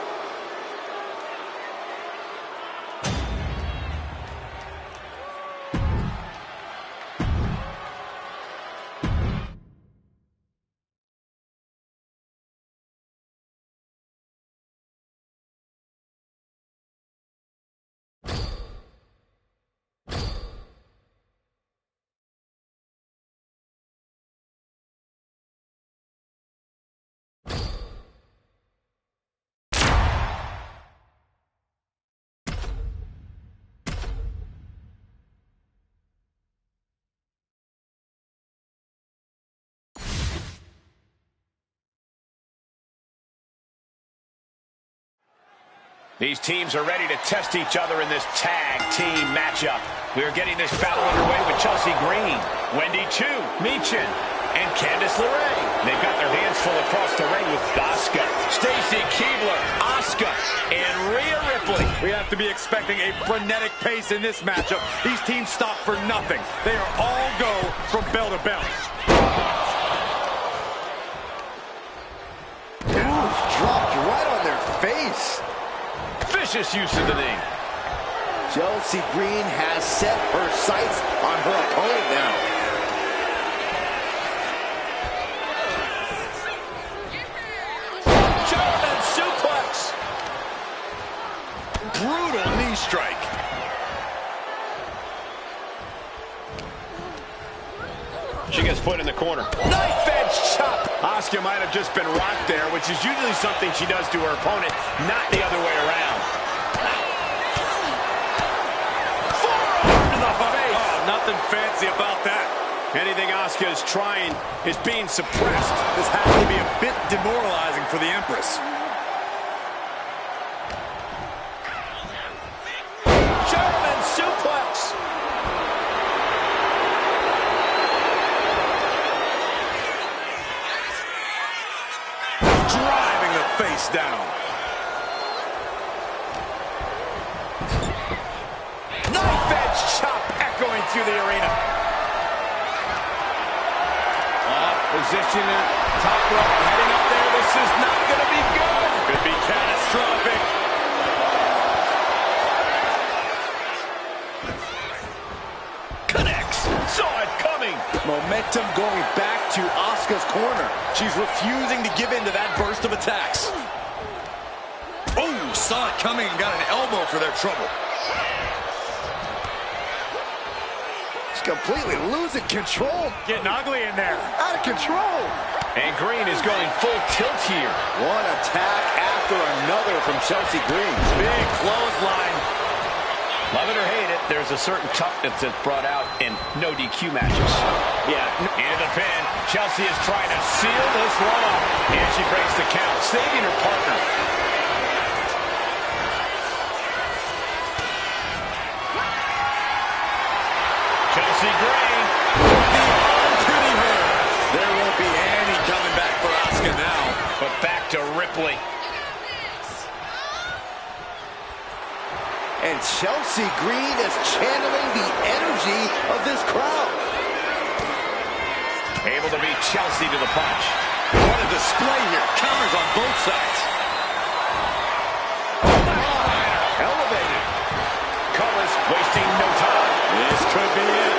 These teams are ready to test each other in this tag team matchup. We are getting this battle underway with Chelsea Green, Wendy Chu, Michin, and Candice LeRae. They've got their hands full across the ring with Asuka, Stacy Keibler, Asuka, and Rhea Ripley. We have to be expecting a frenetic pace in this matchup. These teams stop for nothing. They are all go from bell to bell. Ooh, dropped right on their face. Vicious use of the knee. Chelsea Green has set her sights on her opponent now. German suplex. Brutal knee strike. She gets put in the corner. Knife edge chop. Asuka might have just been rocked there, which is usually something she does to her opponent, not the other way around. Forearm to the face. Oh, nothing fancy about that. Anything Asuka is trying is being suppressed. This has to be a bit demoralizing for the Empress. German suplex. Driving the face down. Knife edge chop echoing through the arena. Position at top rope, heading up there. This is not going to be good. Could be catastrophic. Connects. Saw it coming. Momentum going back to Asuka's corner. She's refusing to give in to that burst of attacks. saw it coming and got an elbow for their trouble. He's completely losing control. Getting ugly in there. Out of control. And Green is going full tilt here. One attack after another from Chelsea Green. Big clothesline. Love it or hate it, there's a certain toughness that's brought out in no DQ matches. Yeah. Into the pin. Chelsea is trying to seal this one up. And she breaks the count, saving her partner. Chelsea Green. Pretty hurt. There won't be any coming back for Asuka now. But back to Ripley. And Chelsea Green is channeling the energy of this crowd. Able to beat Chelsea to the punch. What a display here. Counters on both sides. Elevated. Covers, wasting no time. This could be it.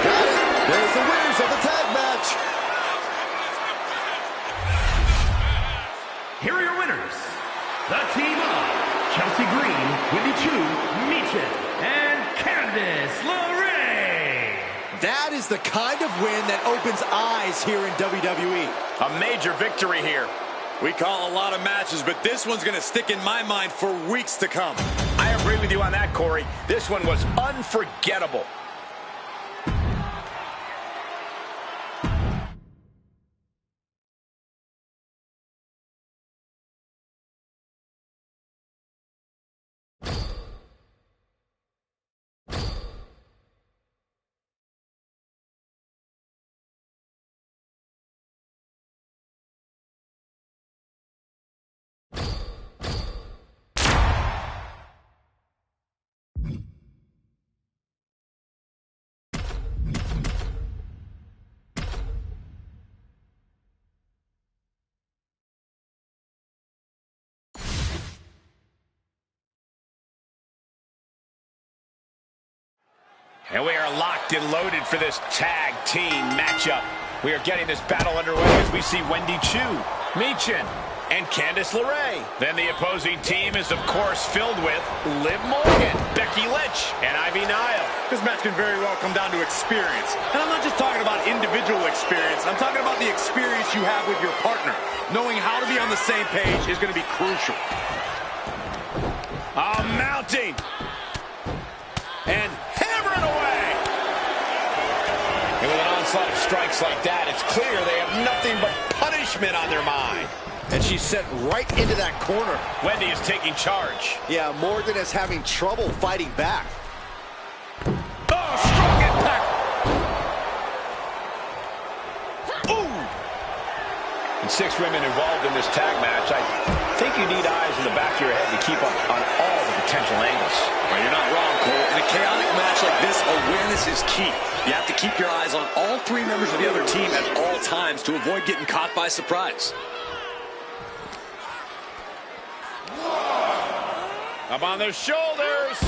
Got it. There's the winners of the tag match. Here are your winners. The team of Chelsea Green, WWE2K25, and Candice LeRae. That is the kind of win that opens eyes here in WWE. A major victory here. We call a lot of matches, but this one's going to stick in my mind for weeks to come. I agree with you on that, Corey. This one was unforgettable. And we are locked and loaded for this tag team matchup. We are getting this battle underway as we see Wendy Chu, Michin, and Candice LeRae. Then the opposing team is, of course, filled with Liv Morgan, Becky Lynch, and Ivy Nile. This match can very well come down to experience. And I'm not just talking about individual experience. I'm talking about the experience you have with your partner. Knowing how to be on the same page is going to be crucial. Mounting. And hammering away. And with an onslaught of strikes like that, it's clear they have nothing but punishment on their mind. And she's sent right into that corner. Wendy is taking charge. Yeah, Morgan is having trouble fighting back. Oh, strong impact. Ooh. And 6 women involved in this tag match. I think you need eyes in the back of your head to keep up on all the potential angles. Well, you're not wrong, Cole. In a chaotic match like this, awareness is key. You have to keep your eyes on all 3 members of the other team at all times to avoid getting caught by surprise. Up on their shoulders.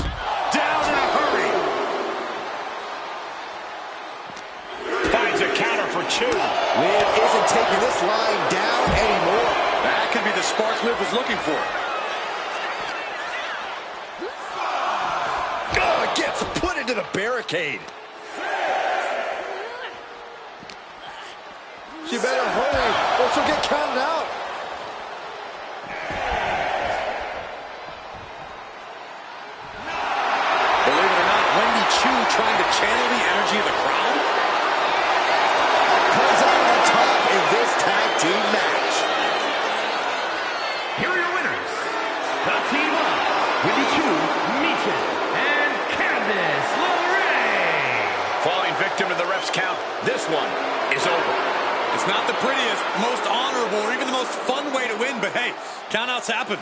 Down in a hurry. Finds a counter for Chu. Liv isn't taking this line down anymore. That could be the spark Liv was looking for. Oh, gets put into the barricade. She better hurry or she'll get counted out. Believe it or not, Wendy Chu trying to channel the energy of the crowd. Comes out on top in this tag team match. Here are your winners. The team of WWE2K25, and Candice LeRae. Falling victim to the ref's count. This one is over. It's not the prettiest, most honorable, or even the most fun way to win, but hey, countouts happen.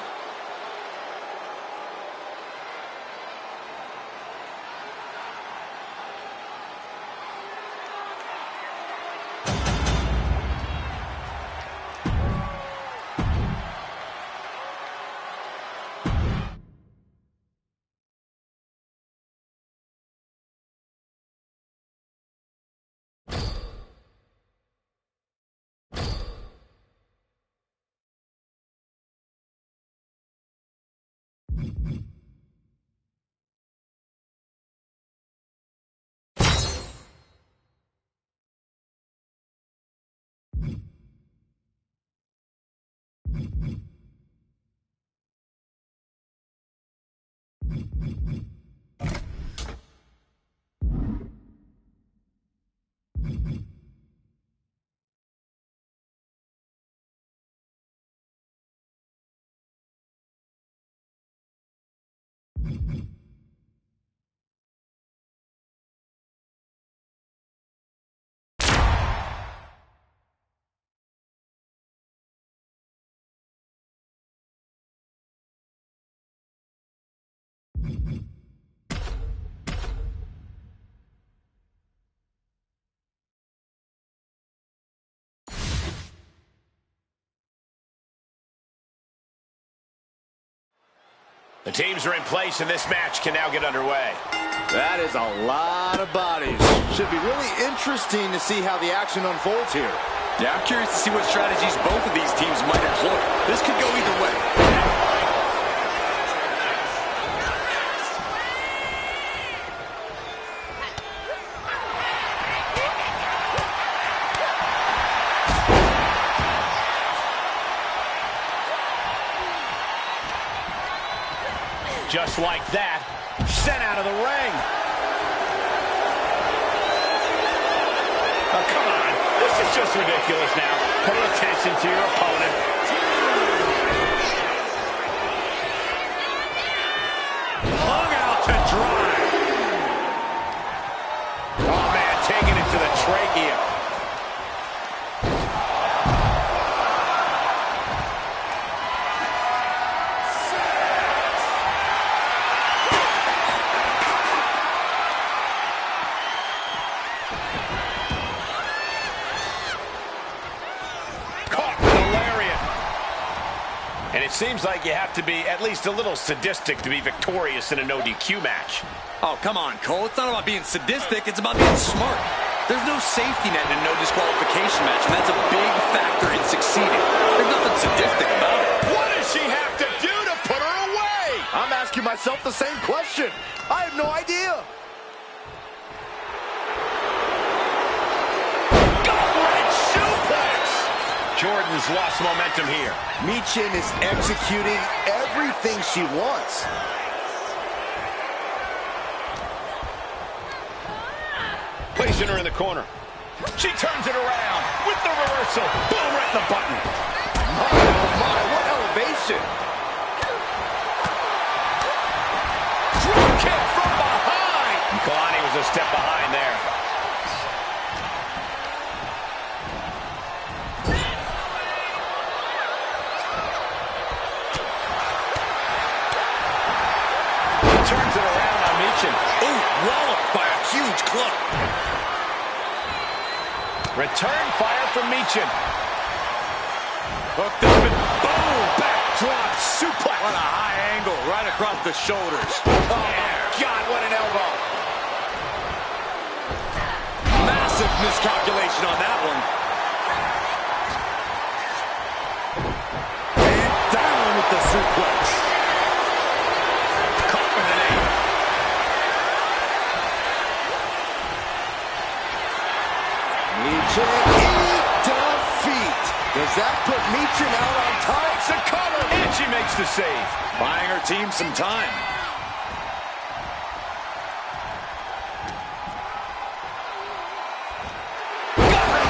The teams are in place, and this match can now get underway. That is a lot of bodies. Should be really interesting to see how the action unfolds here. Yeah, I'm curious to see what strategies both of these teams might employ. This could go either way. Just like that, sent out of the ring. Oh, come on. This is just ridiculous now. Pay attention to your opponent. Hung out to dry. Oh, man, taking it to the trachea. And it seems like you have to be at least a little sadistic to be victorious in a no DQ match. Oh, come on, Cole. It's not about being sadistic. It's about being smart. There's no safety net in a no disqualification match, and that's a big factor in succeeding. There's nothing sadistic about it. What does she have to do to put her away? I'm asking myself the same question. I have no idea. Jordan's lost momentum here. Michin is executing everything she wants. Placing her in the corner. She turns it around with the reversal. Boom, right in the button. My, oh my, what elevation. Drop kick from behind. Kalani was a step behind there. Turns it around on Michin. Ooh, walloped by a huge club. Return fire from Michin. Hooked up and boom! Backdrop suplex. What a high angle right across the shoulders. Oh, my God, what an elbow. Massive miscalculation on that one. And down with the suplex. Michin defeat. Does that put Michin out on top? Makes a cover, and she makes the save. Buying her team some time.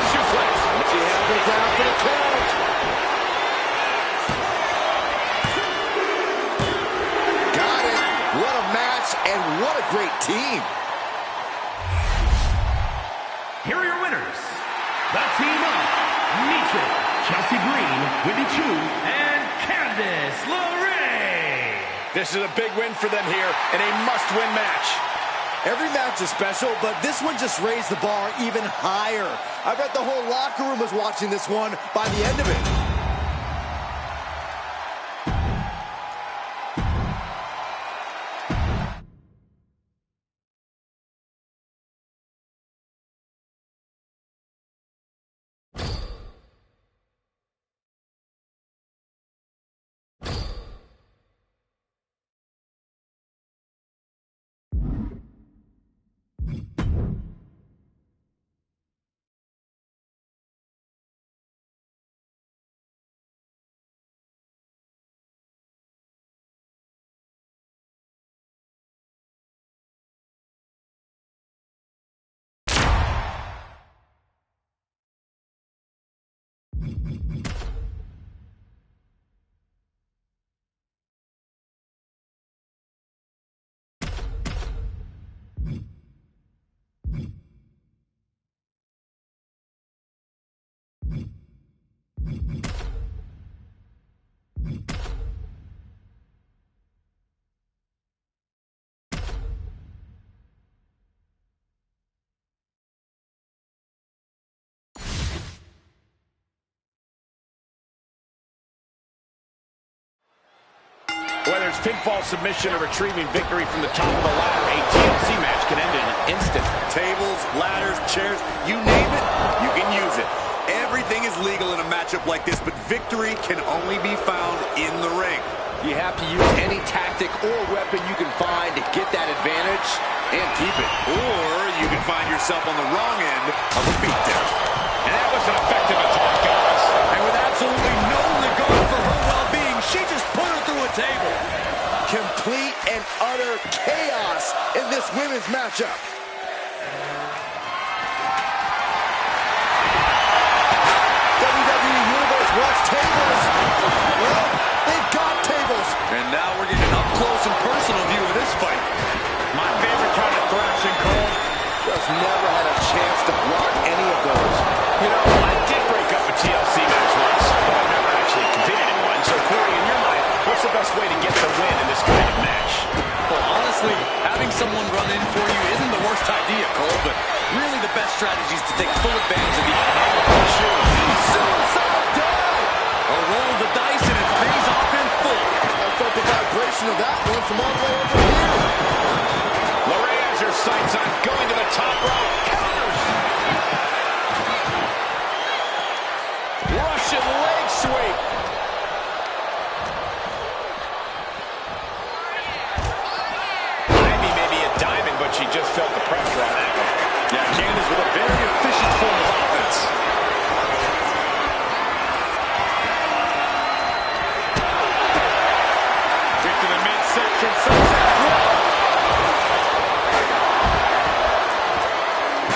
Suplex. She held it down for the count. Got it. What a match and what a great team. Here are your winners. The team of Michin, Chelsea Green, Wendy Chu, and Candice LeRae. This is a big win for them here and a must-win match. Every match is special, but this one just raised the bar even higher. I bet the whole locker room was watching this one by the end of it. Whether it's pinfall, submission, or retrieving victory from the top of the ladder, a TLC match can end in an instant. Tables, ladders, chairs, you name it, you can use it. Everything is legal in a matchup like this, but victory can only be found in the ring. You have to use any tactic or weapon you can find to get that advantage and keep it. Or you can find yourself on the wrong end of a beatdown. And that was an effective attack, guys. And with absolutely no regard for her well-being, she just put her through a table. Complete and utter chaos in this women's matchup. WWE Universe wants tables. Well, they've got tables. And now we're getting an up-close and personal view of this fight. My favorite kind of thrashing, Cole. Just never had a chance to block any of those. You know, I did break up a TLC match once, but I've never actually competed in one. So, Corey, in your mind, what's the best way to get the win in this kind of match? Well, honestly, having someone run in for you isn't the worst idea, Cole, but really the best strategy is to take full advantage of the Suicide dive! a roll of the dice, and it pays off in full. I felt the vibration of that one from all the way over here. Lorraine has her sights on going to the top rope. Counters! Russian leg sweep. Ivy may be a diamond, but she just felt the pressure on that one. Yeah, Candace with a very efficient form of offense. Kick to the midsection, sunset flip.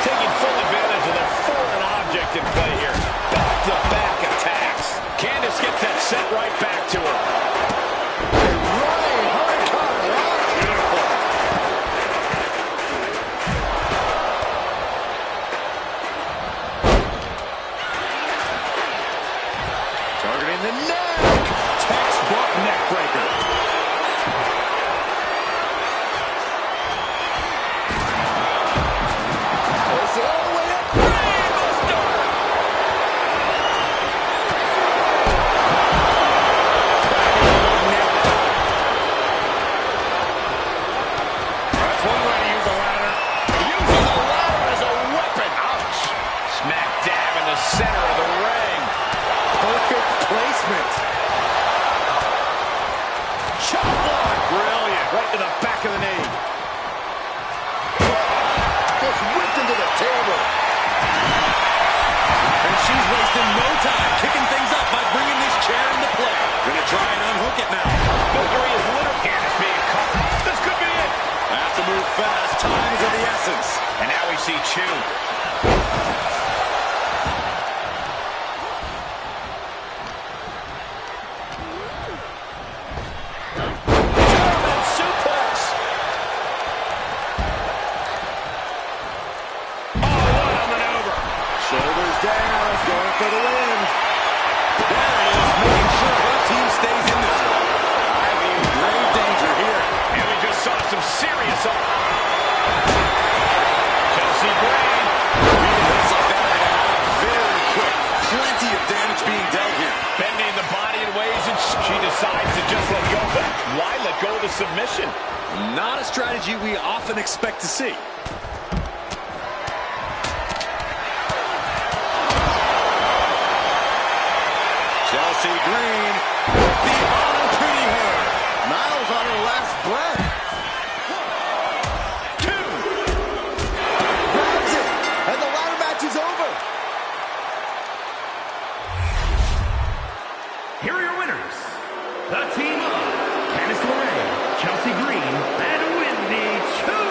Taking full advantage of the foreign object in play here. Back-to-back attacks. Candace gets that set right back to her. Running hard counter, huh? Beautiful. Targeting the neck. Textbook neck breaker. Goes all the way up. That's one way to use a ladder. Using the ladder as a weapon. Ouch. Smack dab in the center of the ring. Perfect placement. Chop block. Brilliant. Right to the back of the knee. Just whipped into the table. And she's wasting no time kicking things up by bringing this chair into play. Gonna try and unhook it now. Victory is literally Candace being caught. This could be it. Have to move fast. Time is of the essence. And now we see Chu. German suplex. Oh, what a maneuver. Shoulders down. Going for the win. There it is, making sure her team stays in this one. Ivy in grave danger here. And we just saw some serious Chelsea Green. Hits like that very quick. Plenty of damage being dealt here. Bending the body in ways and she decides to just let go. But why let go of the submission? Not a strategy we often expect to see. Chelsea Green with the on-treating her. Miles on her last breath. Grabs it. And the ladder match is over. Here are your winners. The team of Candice LeRae, Chelsea Green, and Wendy Chu.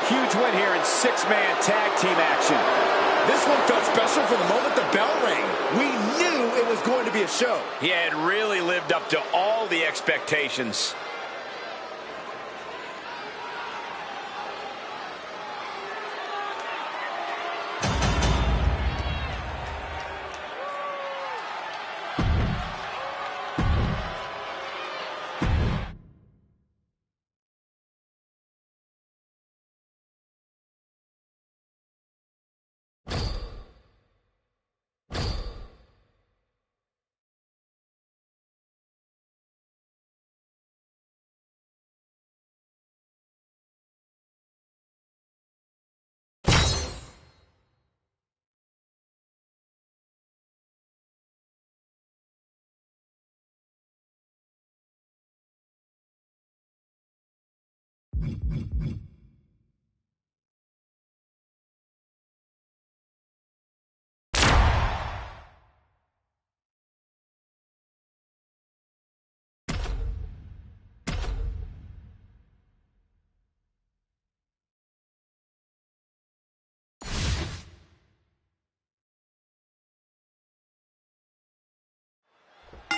Huge win here in six-man tag team action. This one felt special from the moment the bell rang. We knew it was going to be a show. Yeah, it really lived up to all the expectations.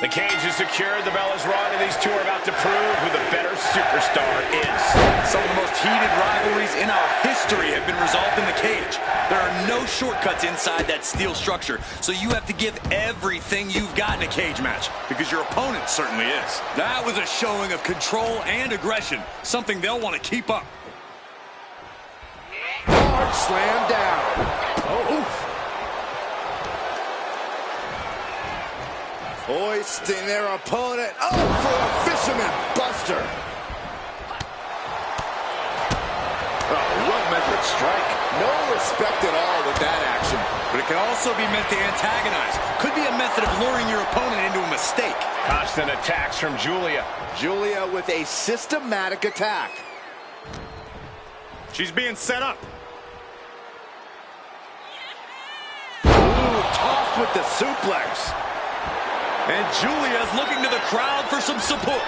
The cage is secured, the bell is rung, and these two are about to prove who the better superstar is. Some of the most heated rivalries in our history have been resolved in the cage. There are no shortcuts inside that steel structure, so you have to give everything you've got in a cage match, because your opponent certainly is. That was a showing of control and aggression, something they'll want to keep up. Hard slam down. Oh, oof. Hoisting their opponent up for a fisherman buster. Oh, well-measured strike. No respect at all with that action. But it can also be meant to antagonize. Could be a method of luring your opponent into a mistake. Constant attacks from Julia. Julia with a systematic attack. She's being set up. Ooh, tossed with the suplex. And Julia's looking to the crowd for some support.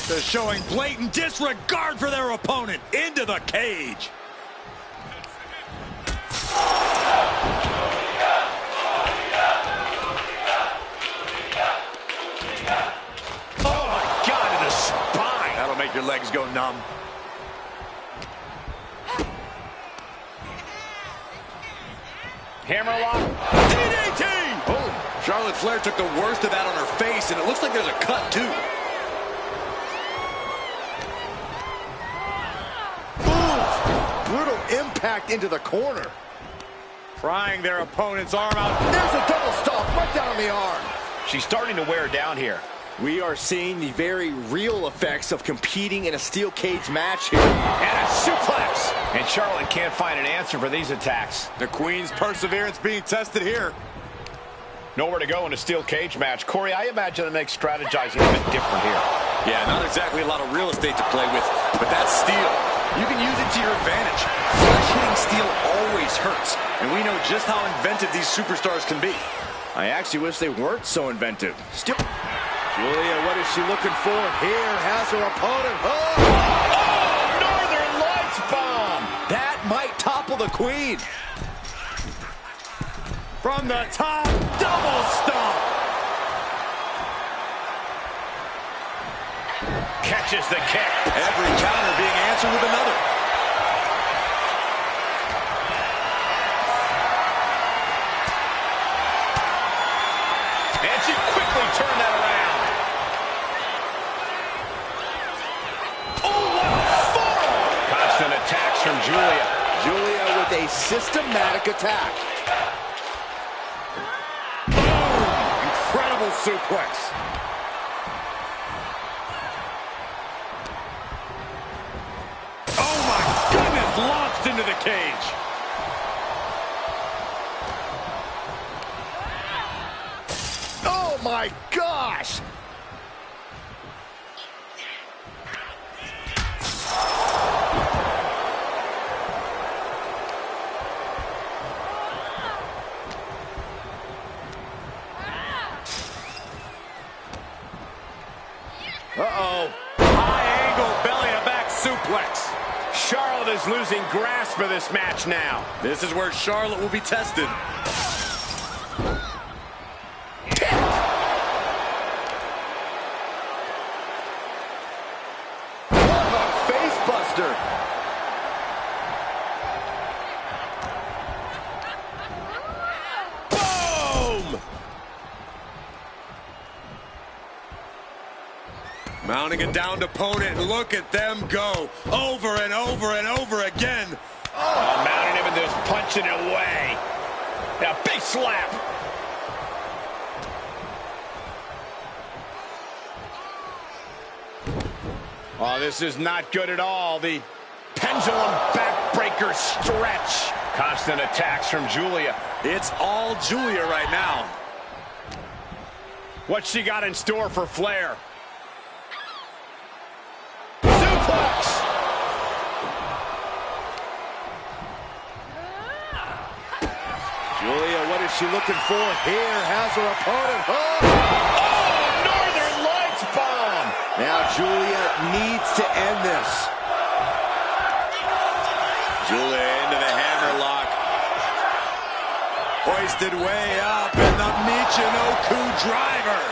They're showing blatant disregard for their opponent into the cage. Oh my God, to the spine. That'll make your legs go numb. Hammerlock. DDT! Boom. Charlotte Flair took the worst of that on her face, and it looks like there's a cut, too. Ooh, brutal impact into the corner. Prying their opponent's arm out. There's a double stomp right down on the arm. She's starting to wear down here. We are seeing the very real effects of competing in a steel cage match here. And a suplex. And Charlotte can't find an answer for these attacks. The Queen's perseverance being tested here. Nowhere to go in a steel cage match. Corey, I imagine it makes strategizing a bit different here. Yeah, not exactly a lot of real estate to play with, but that's steel. You can use it to your advantage. Flesh-hitting steel always hurts, and we know just how inventive these superstars can be. I actually wish they weren't so inventive. Still, Julia, what is she looking for? Here has her opponent. Oh! Northern Lights bomb! That might topple the Queen. From the top, double stomp. Catches the kick. Every counter being answered with another. And she quickly turned that around. Oh, what a forearm! Constant attacks from Julia. Julia with a systematic attack. Incredible suplex. Oh my goodness, launched into the cage. Oh my gosh! Uh-oh. High angle belly-to-back suplex. Charlotte is losing grasp of this match now. This is where Charlotte will be tested. Face buster. Boom! Mounting a downed opponent, and look at them go over and over and over again. Oh, mounting him and just punching it away. Now, big slap. Oh, this is not good at all. The pendulum backbreaker stretch. Constant attacks from Julia. It's all Julia right now. What she got in store for Flair? Suplex! Julia, what is she looking for? Here has her opponent. Oh! Northern Lights bomb! Now Julia needs to end this. Julia into the hammerlock. Hoisted way up in the Michinoku driver.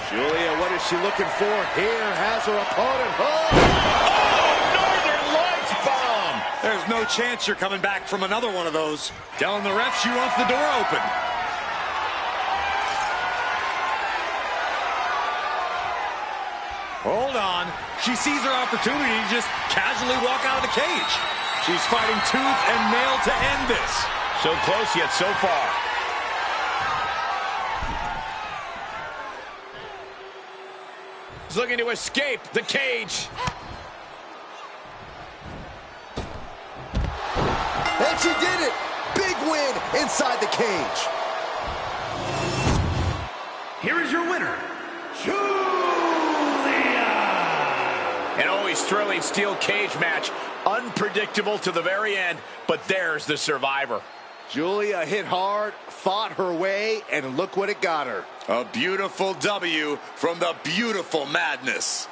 Julia, what is she looking for here? Has her opponent. Northern Lights bomb! There's no chance you're coming back from another one of those. Telling the ref she wants the door open. Hold on. She sees her opportunity to just casually walk out of the cage. She's fighting tooth and nail to end this. So close yet so far. He's looking to escape the cage. And she did it! Big win inside the cage. Here is your winner, Julia! An always thrilling steel cage match. Unpredictable to the very end, but there's the survivor. Julia hit hard, fought her way, and look what it got her. A beautiful W from the beautiful Madness.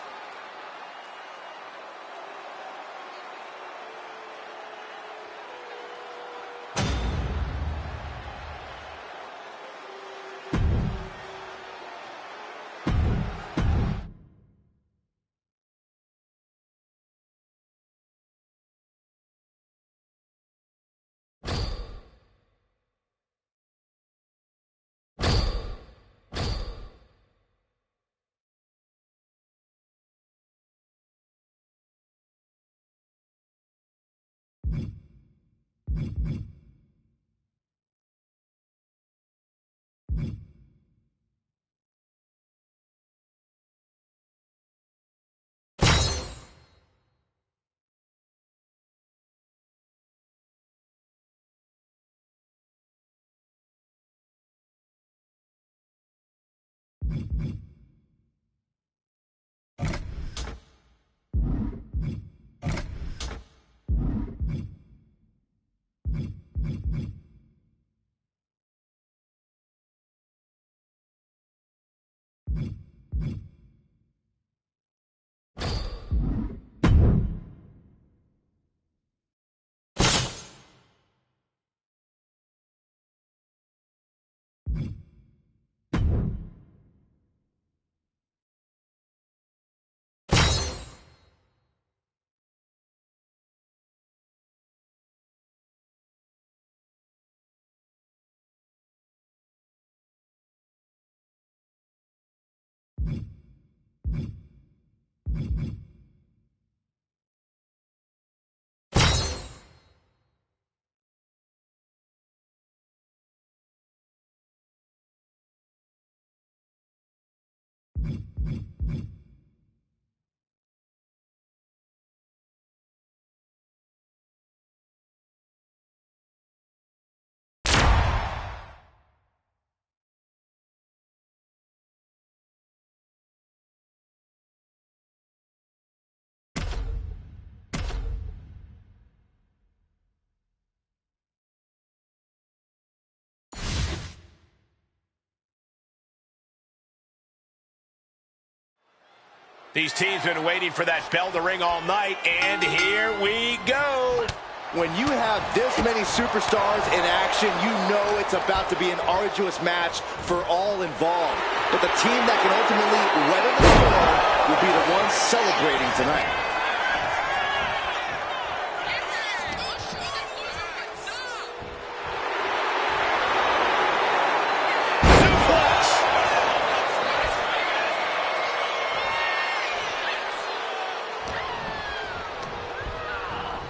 These teams have been waiting for that bell to ring all night, and here we go. When you have this many superstars in action, you know it's about to be an arduous match for all involved. But the team that can ultimately weather the storm will be the ones celebrating tonight.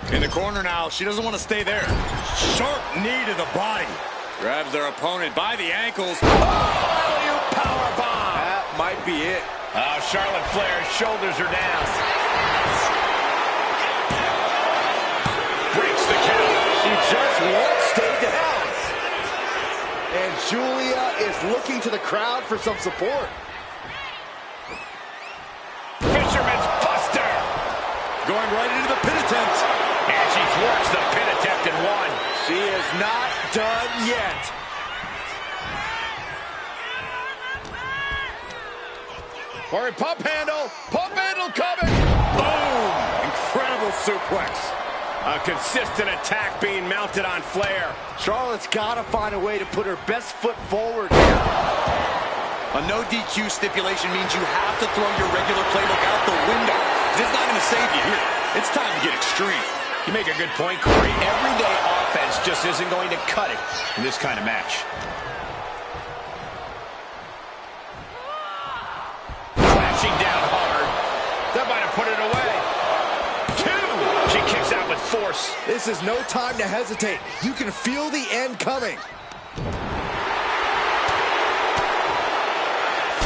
In the corner now, she doesn't want to stay there. Sharp knee to the body. Grabs their opponent by the ankles. Oh, powerbomb! That might be it. Charlotte Flair's shoulders are down. Breaks the count. She just won't stay down. And Julia is looking to the crowd for some support. Fisherman's Buster! Going right into the pin attempt. And she thwarts the pin attempt in one. She is not done yet. Or a pump handle coming. Boom! Incredible suplex. A consistent attack being mounted on Flair. Charlotte's got to find a way to put her best foot forward. A no DQ stipulation means you have to throw your regular playbook out the window. It's not going to save you here. It's time to get extreme. You make a good point, Corey. Everyday offense just isn't going to cut it in this kind of match. Flashing down hard. That might have put it away. Two. She kicks out with force. This is no time to hesitate. You can feel the end coming.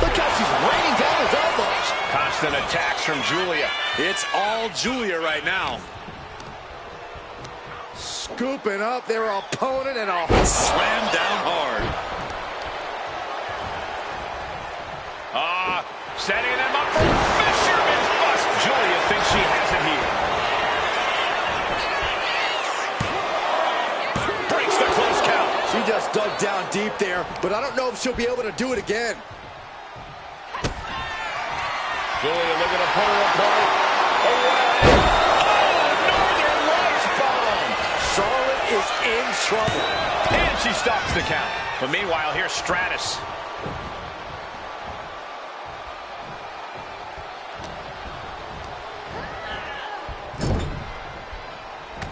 Look how she's raining down his elbows. Constant attacks from Julia. It's all Julia right now. Scooping up their opponent and a Slam down hard. Setting them up for Fisherman's bust. Julia thinks she has it here. Breaks the close count. She just dug down deep there, but I don't know if she'll be able to do it again. Julia looking to put her opponent away. Oh, Northern Lights bomb. Charlotte is in trouble. And she stops the count. But meanwhile, here's Stratus.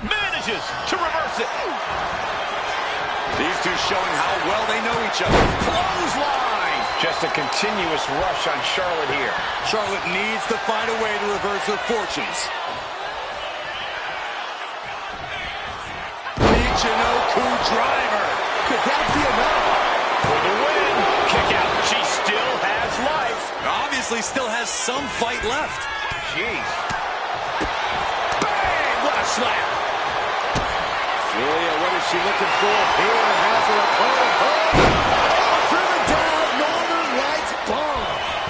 Manages to reverse it. These two showing how well they know each other. Clothesline. Just a continuous rush on Charlotte here. Charlotte needs to find a way to reverse her fortunes. Michinoku driver. Could that be enough? For the win. Kick out. She still has life. Obviously still has some fight left. Jeez. Bang! What a slap. Julia, what is she looking for? Here has her opponent. Driven down, Northern Lights bomb.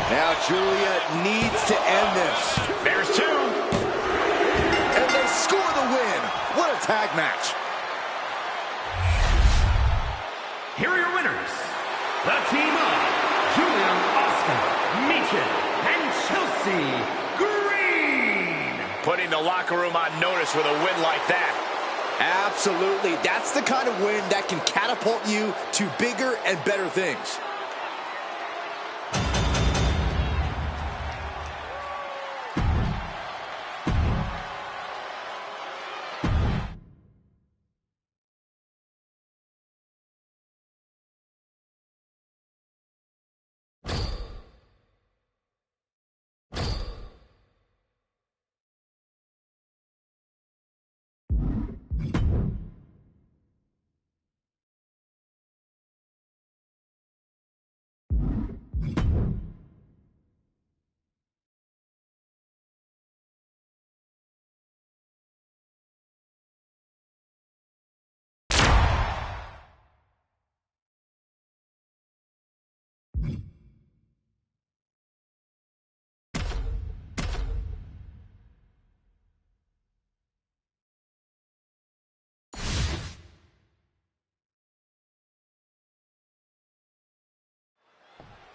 Now Julia needs to end this. There's two. And they score the win. What a tag match. Here are your winners. The team of Julia, Asuka, Michin, and Chelsea Green. Putting the locker room on notice with a win like that. Absolutely. That's the kind of win that can catapult you to bigger and better things.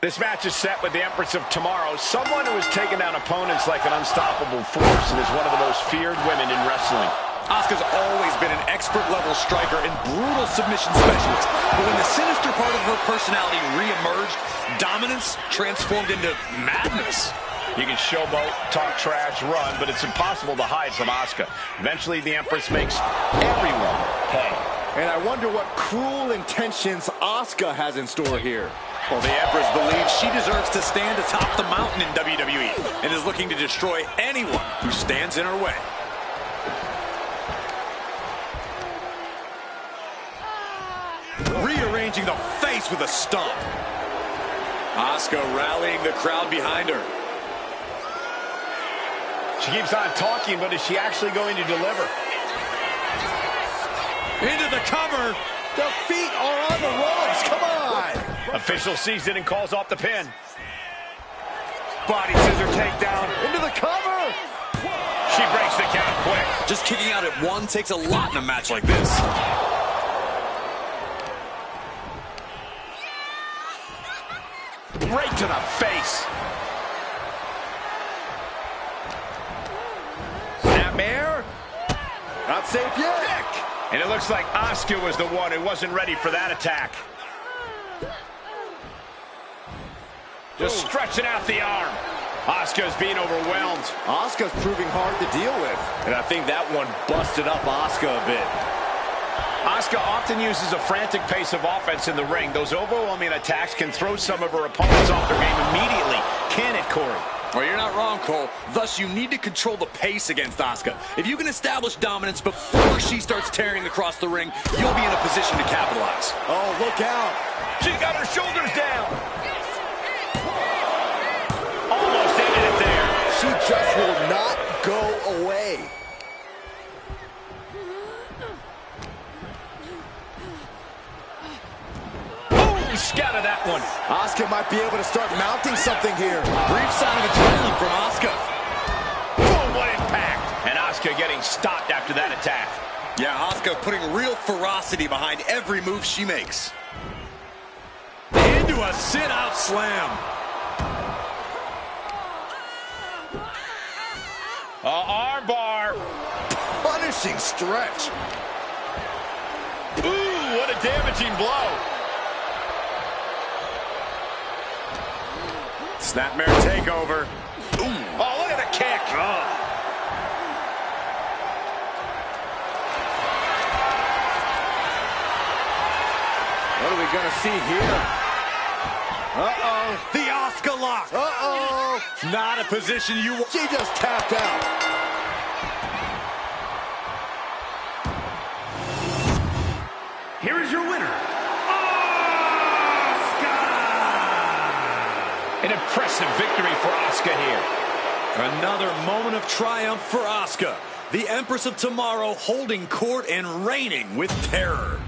This match is set with the Empress of Tomorrow, someone who has taken down opponents like an unstoppable force and is one of the most feared women in wrestling. Asuka's always been an expert-level striker and brutal submission specialist. But when the sinister part of her personality re-emerged, dominance transformed into madness. You can showboat, talk trash, run, but it's impossible to hide from Asuka. Eventually, the Empress makes everyone pay. And I wonder what cruel intentions Asuka has in store here. Well, the Empress believes she deserves to stand atop the mountain in WWE and is looking to destroy anyone who stands in her way. Rearranging the face with a stomp. Asuka rallying the crowd behind her. She keeps on talking, but is she actually going to deliver? Into the cover. The feet are on the ropes. Come on. Official sees it and calls off the pin. Body scissor takedown. Into the cover. She breaks the count quick. Just kicking out at one takes a lot in a match like this. Right to the face. Snapmare. Not safe yet. Kick. And it looks like Asuka was the one who wasn't ready for that attack. Just stretching out the arm. Asuka's being overwhelmed. Asuka's proving hard to deal with. And I think that one busted up Asuka a bit. Asuka often uses a frantic pace of offense in the ring. Those overwhelming attacks can throw some of her opponents off their game immediately. Can it, Corey? Well, you're not wrong, Cole. Thus, you need to control the pace against Asuka. If you can establish dominance before she starts tearing across the ring, you'll be in a position to capitalize. Oh, look out. She got her shoulders down. Almost ended it there. She just will not go away. Scouted that one. Asuka might be able to start mounting something here. Brief sign of adrenaline from Asuka. Boom, what impact. And Asuka getting stopped after that attack. Yeah, Asuka putting real ferocity behind every move she makes. Into a sit-out slam. Arm bar. Punishing stretch. Ooh, what a damaging blow. Snapmare takeover. Ooh. Oh, look at the kick. Oh. What are we going to see here? Uh-oh. The Asuka lock. Uh-oh. Not a position you want. She just tapped out. Here is your winner, An impressive victory for Asuka here. Another moment of triumph for Asuka. The Empress of Tomorrow holding court and reigning with terror.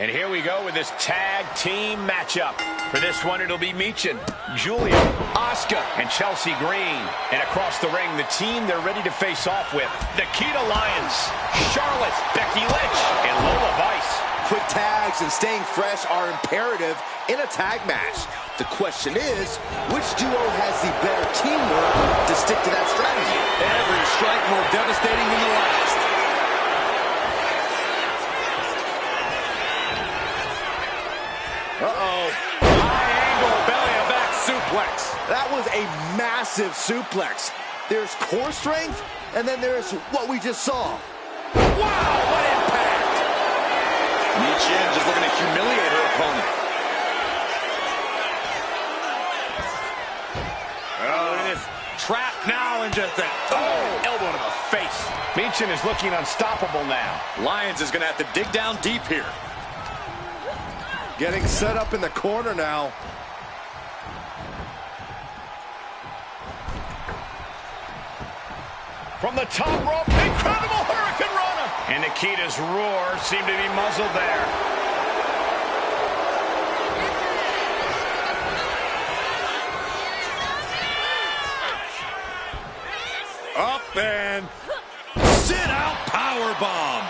And here we go with this tag team matchup. For this one, it'll be Michin, Julia, Asuka, and Chelsea Green. And across the ring, the team they're ready to face off with: Nikita Lyons, Charlotte, Becky Lynch, and Lola Vice. Quick tags and staying fresh are imperative in a tag match. The question is, which duo has the better teamwork to stick to that strategy? Every strike more devastating than the last. Uh-oh. High angle belly-to-back suplex. That was a massive suplex. There's core strength, and then there's what we just saw. Wow, what impact! Michin just looking to humiliate her opponent. Oh, look at this. Trap now and just Elbow to the face. Michin is looking unstoppable now. Lyons is going to have to dig down deep here. Getting set up in the corner now. From the top rope, incredible Hurricane Rana. And Nikita's roar seemed to be muzzled there. Up and sit out powerbomb.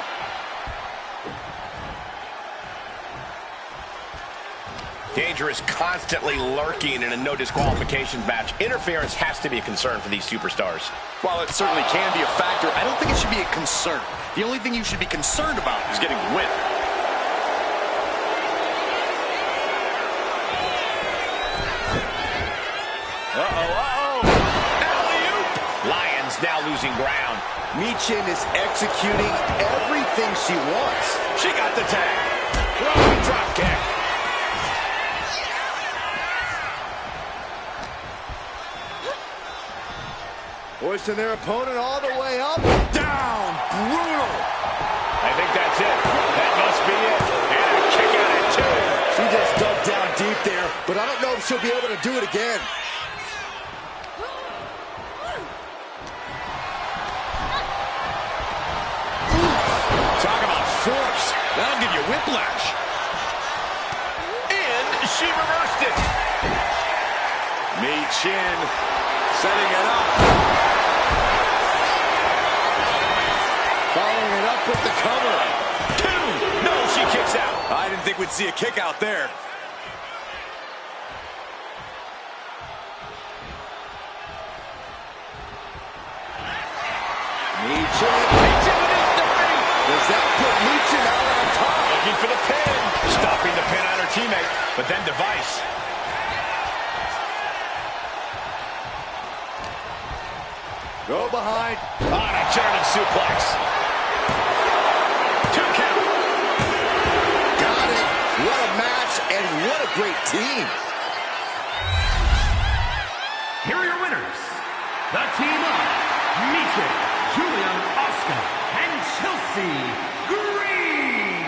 Danger is constantly lurking in a no disqualifications match. Interference has to be a concern for these superstars. While it certainly can be a factor, I don't think it should be a concern. The only thing you should be concerned about is getting the win. Uh-oh. Alley-oop. Lyons now losing ground. Michin is executing everything she wants. She got the tag. Rolling drop kick. Hoisting their opponent all the way up. Down. Brutal. I think that's it. That must be it. And a kick out at two. She just dug down deep there, but I don't know if she'll be able to do it again. Talk about force. That'll give you whiplash. And she reversed it. Michin setting it up. Following it up with the cover. Two. No, she kicks out. I didn't think we'd see a kick out there. Michin. Does that put Michin out on top? Looking for the pin. Stopping the pin on her teammate, but then Device. Go behind. On a German suplex. 2 count. Got it. What a match and what a great team. Here are your winners. The team of Michin, Julian, Asuka, and Chelsea Green.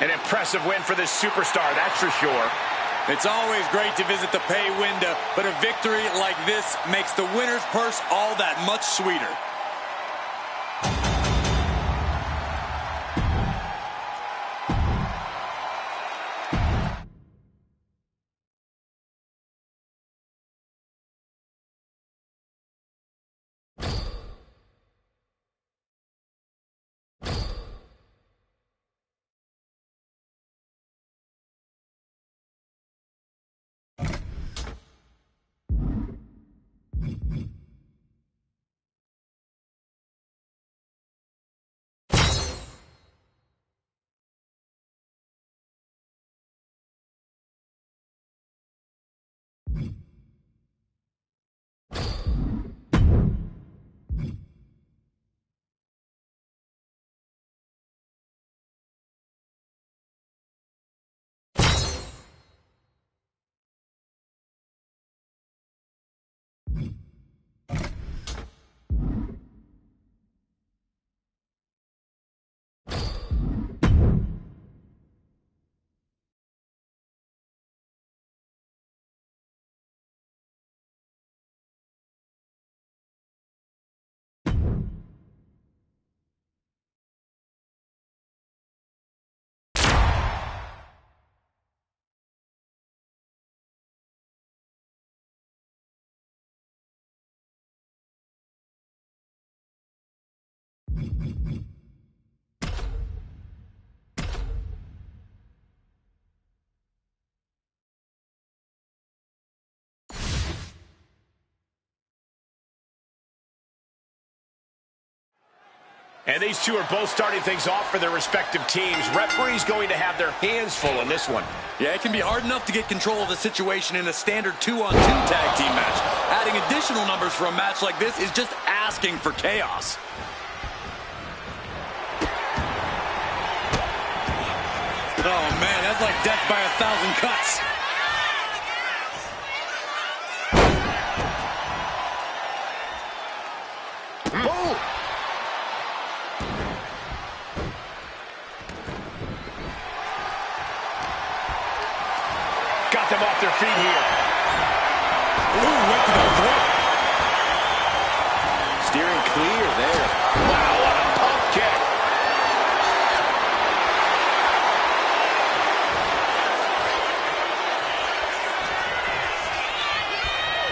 An impressive win for this superstar, that's for sure. It's always great to visit the pay window, but a victory like this makes the winner's purse all that much sweeter. And these two are both starting things off for their respective teams. Referee's going to have their hands full in this one. Yeah, it can be hard enough to get control of the situation in a standard 2-on-2 tag team match. Adding additional numbers for a match like this is just asking for chaos. Oh, man, that's like death by 1,000 cuts. Got them off their feet here. Ooh, went to the throat. Steering clear there. Wow, what a pump kick.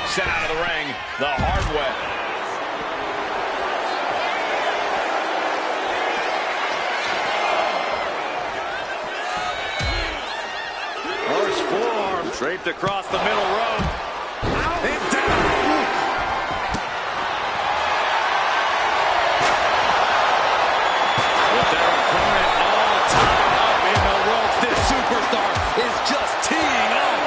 Sent out of the ring the hard way. Draped across the middle rope. And down. With their opponent all tied up in the ropes, this superstar is just teeing up.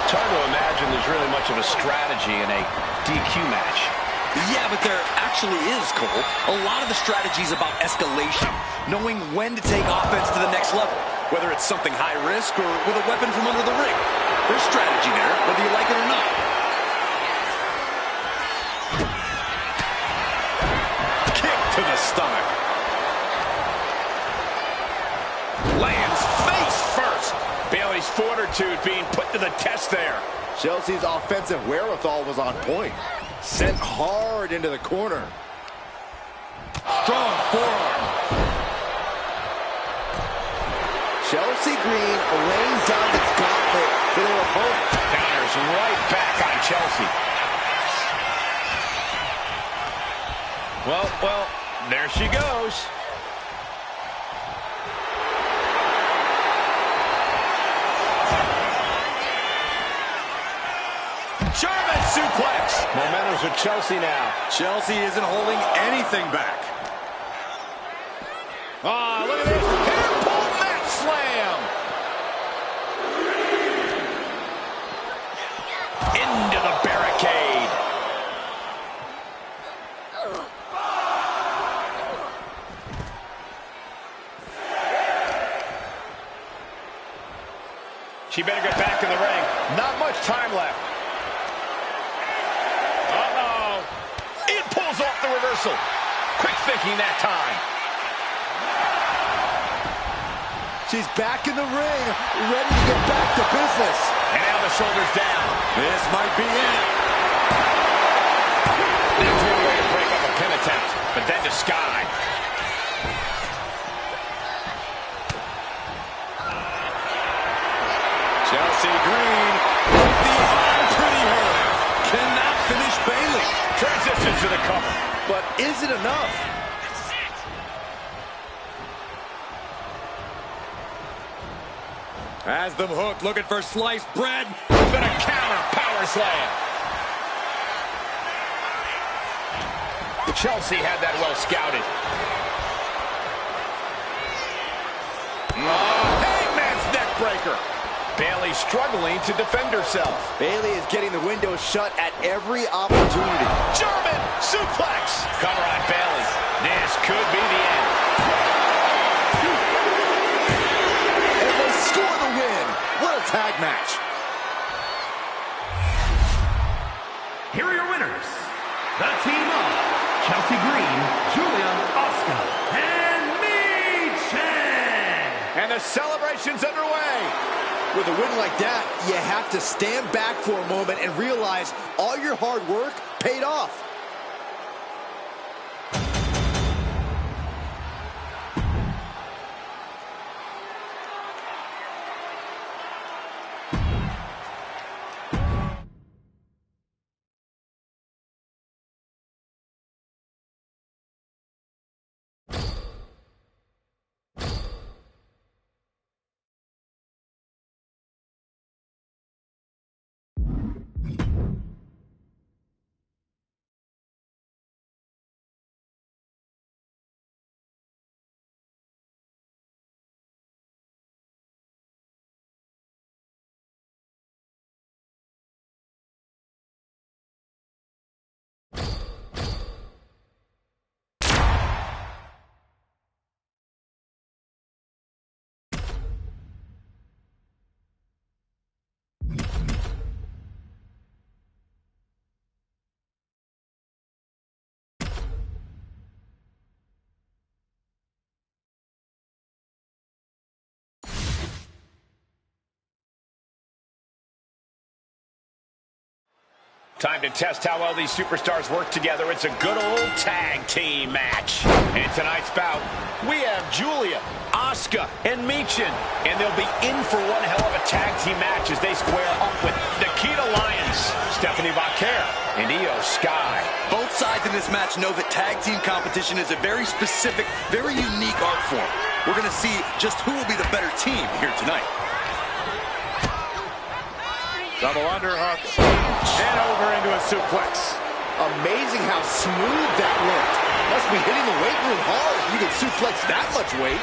It's hard to imagine there's really much of a strategy in a DQ match. Yeah, but there actually is, Cole. A lot of the strategy is about escalation, knowing when to take offense to the next level, whether it's something high risk or with a weapon from under the ring. There's strategy there, whether you like it or not. Kick to the stomach. Lands face first. Bayley's fortitude being put to the test there. Chelsea's offensive wherewithal was on point. Sent hard into the corner. Strong forearm. Chelsea Green laying down the gauntlet for their opponent. Counters right back on Chelsea. Well, there she goes. German suplex. Momentum's with Chelsea now. Chelsea isn't holding anything back. Ah, look at this. Hair pull mat slam. Into the barricade. She better get back in the ring. Not much time left. Uh-oh. It pulls off the reversal. Quick thinking that time. She's back in the ring, ready to get back to business. And now the shoulders down. This might be it. That's one way to break up a pin attempt, but then to Sky. Chelsea Green with the arm pretty hurt. Cannot finish Bayley. Transition to the cover. But is it enough? Has them hooked, looking for sliced bread. But a counter power slam. Chelsea had that well scouted. Hangman's neck breaker. Bayley struggling to defend herself. Bayley is getting the window shut at every opportunity. German suplex. Cover on Bayley. This could be the end. And they score the win. What a tag match. Here are your winners. The team of Chelsea Green, Julia, Asuka, and Michin. And the celebration's underway. With a win like that, you have to stand back for a moment and realize all your hard work paid off. Time to test how well these superstars work together. It's a good old tag team match. In tonight's bout, we have Julia, Asuka, and Michin. And they'll be in for one hell of a tag team match as they square up with Nikita Lyons, Stephanie Vaquer, and Io Sky. Both sides in this match know that tag team competition is a very specific, very unique art form. We're going to see just who will be the better team here tonight. Double underhook. And over into a suplex. Amazing how smooth that looked. Must be hitting the weight room hard if you can suplex that much weight.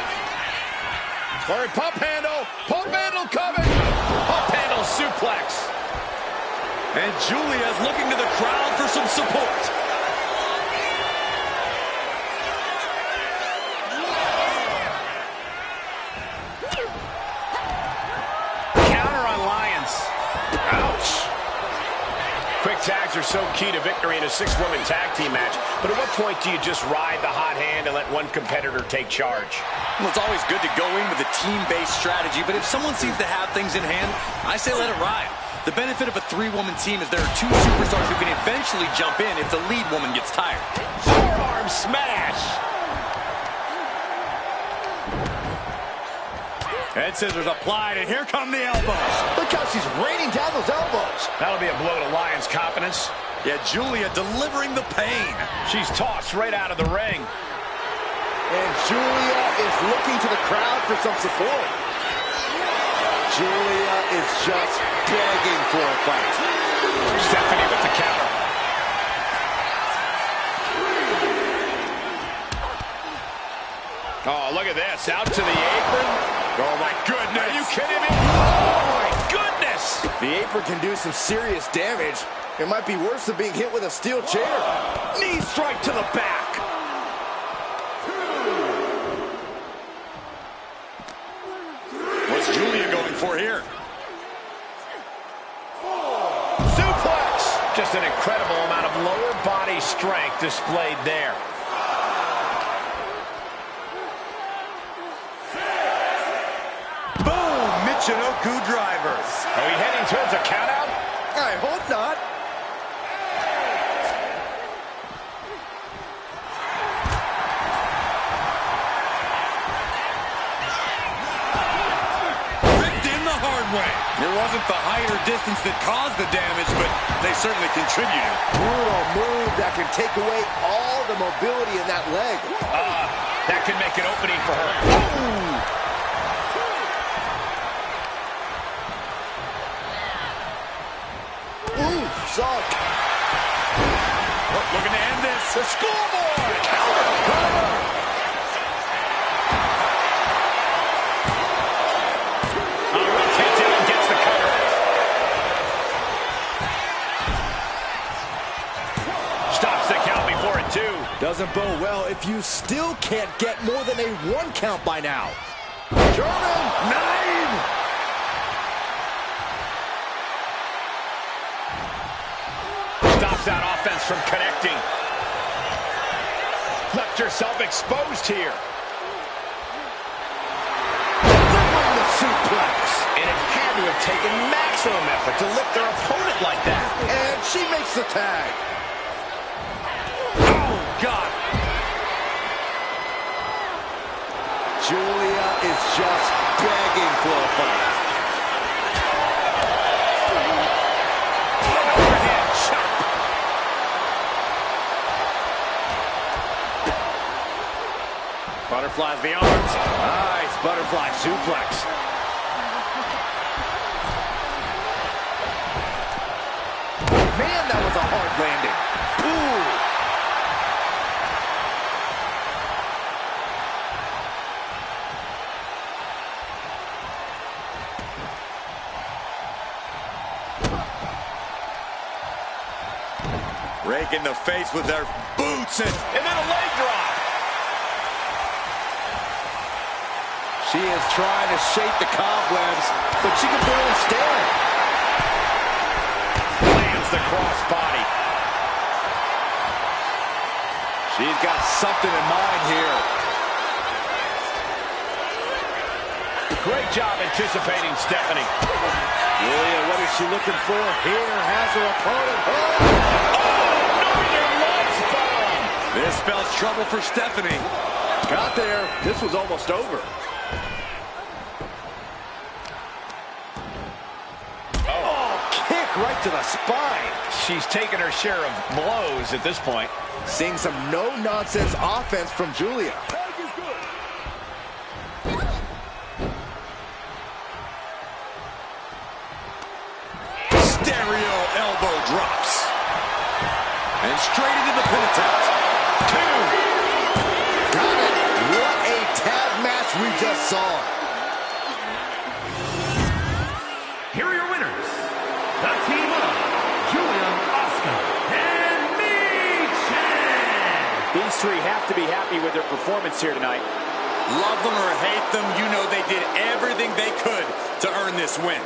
Corey, pump handle. Pump handle coming. Pump handle suplex. And Julia's looking to the crowd for some support. are so key to victory in a 6-woman tag team match, but at what point do you just ride the hot hand and let one competitor take charge? Well, it's always good to go in with a team-based strategy, but if someone seems to have things in hand, I say let it ride. The benefit of a 3-woman team is there are 2 superstars who can eventually jump in if the lead woman gets tired. Forearm smash! Head scissors applied, and here come the elbows. Look how she's raining down those elbows. That'll be a blow to Lyon's confidence. Yeah, Julia delivering the pain. She's tossed right out of the ring. And Julia is looking to the crowd for some support. Julia is just begging for a fight. Stephanie with the counter. Oh, look at this. Out to the apron. Oh, my goodness. Are you kidding me? Oh, my goodness. The apron can do some serious damage. It might be worse than being hit with a steel chair. Knee strike to the back. What's Julia going for here? Suplex. Just an incredible amount of lower body strength displayed there. Michinoku drivers. Are we heading towards a countout? I hope not. Ripped in the hard way. It wasn't the height or distance that caused the damage, but they certainly contributed. Brutal move that can take away all the mobility in that leg. That could make an opening for her. Ooh. Sunk. Looking to end this. The scoreboard. Takes it and gets the cover. Stops the count before it, too. Doesn't bode well if you still can't get more than a 1 count by now. German 9. Stops that offense from connecting. Left herself exposed here. Delivering the suplex. And it had to have taken maximum effort to lift their opponent like that. And she makes the tag. Oh, God. Julia is just begging for a fight. Butterflies the arms. Nice butterfly suplex. Man, that was a hard landing. Ooh. Rake in the face with their boots and And then a leg drop. She is trying to shake the cobwebs, but she can barely stand. Lands the crossbody. She's got something in mind here. Great job anticipating Stephanie. Julia, what is she looking for? Here has her opponent. Northern Lights bomb. this spells trouble for Stephanie. Got there. This was almost over. Right to the spine. She's taken her share of blows at this point. Seeing some no-nonsense offense from Julia. Stereo elbow drops. And straight into the pin attempt. 2. Got it. What a tag match we just saw. Here are your winners. The team of Julia, Asuka, and MyFaction. These 3 have to be happy with their performance here tonight. Love them or hate them, you know they did everything they could to earn this win.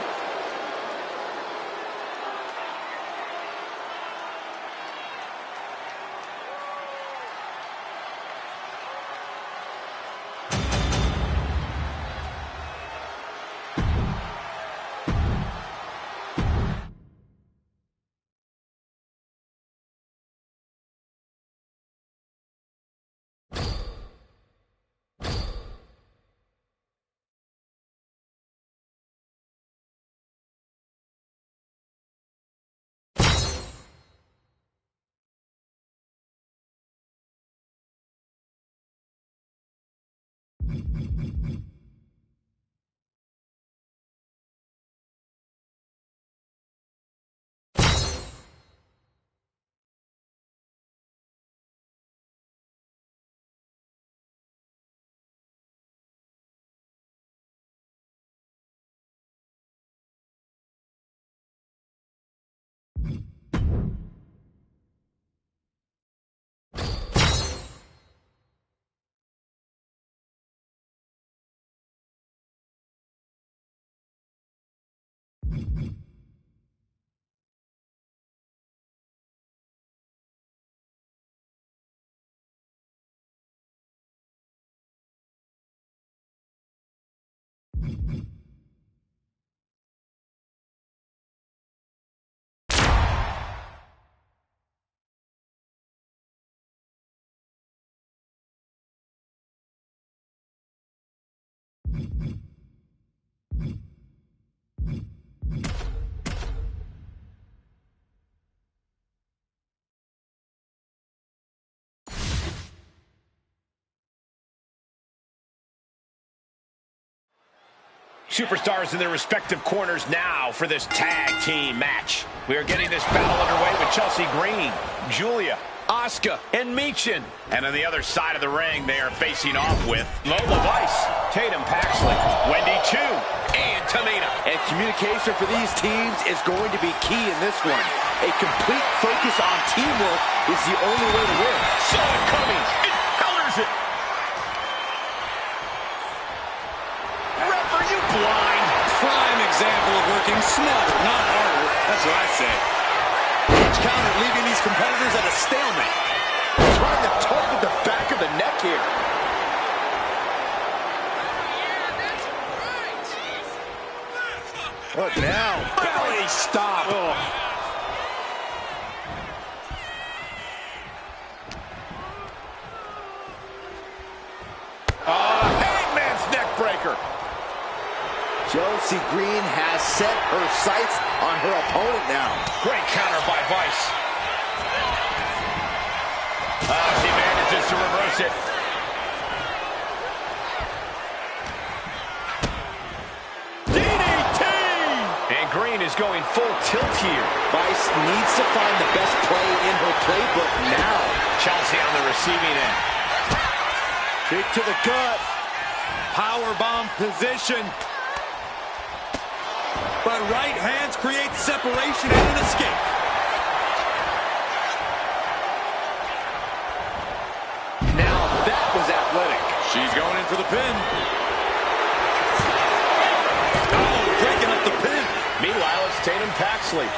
superstars in their respective corners now for this tag team match. We are getting this battle underway with Chelsea Green, Julia, Asuka, and Michin. And on the other side of the ring, they are facing off with Lola Vice, Tatum Paxley, Wendy Chu, and Tamina. And communication for these teams is going to be key in this one. A complete focus on teamwork is the only way to win. Saw it coming. It counters it. Ref, are you blind? Prime example of working smarter, not harder. That's what I say. Each counter leaving these competitors at a stalemate. Trying to target the back of the neck here. What now? Belly stop. Oh. Hangman's neck breaker. Chelsea Green has set her sights on her opponent now. Great counter by Vice. She manages to reverse it. DDT! And Green is going full tilt here. Vice needs to find the best play in her playbook now. Chelsea on the receiving end. Kick to the gut. Powerbomb position. But right hands create separation and an escape. Now that was athletic. She's going in for the pin. Oh, breaking up the pin. Meanwhile, it's Tatum Paxley.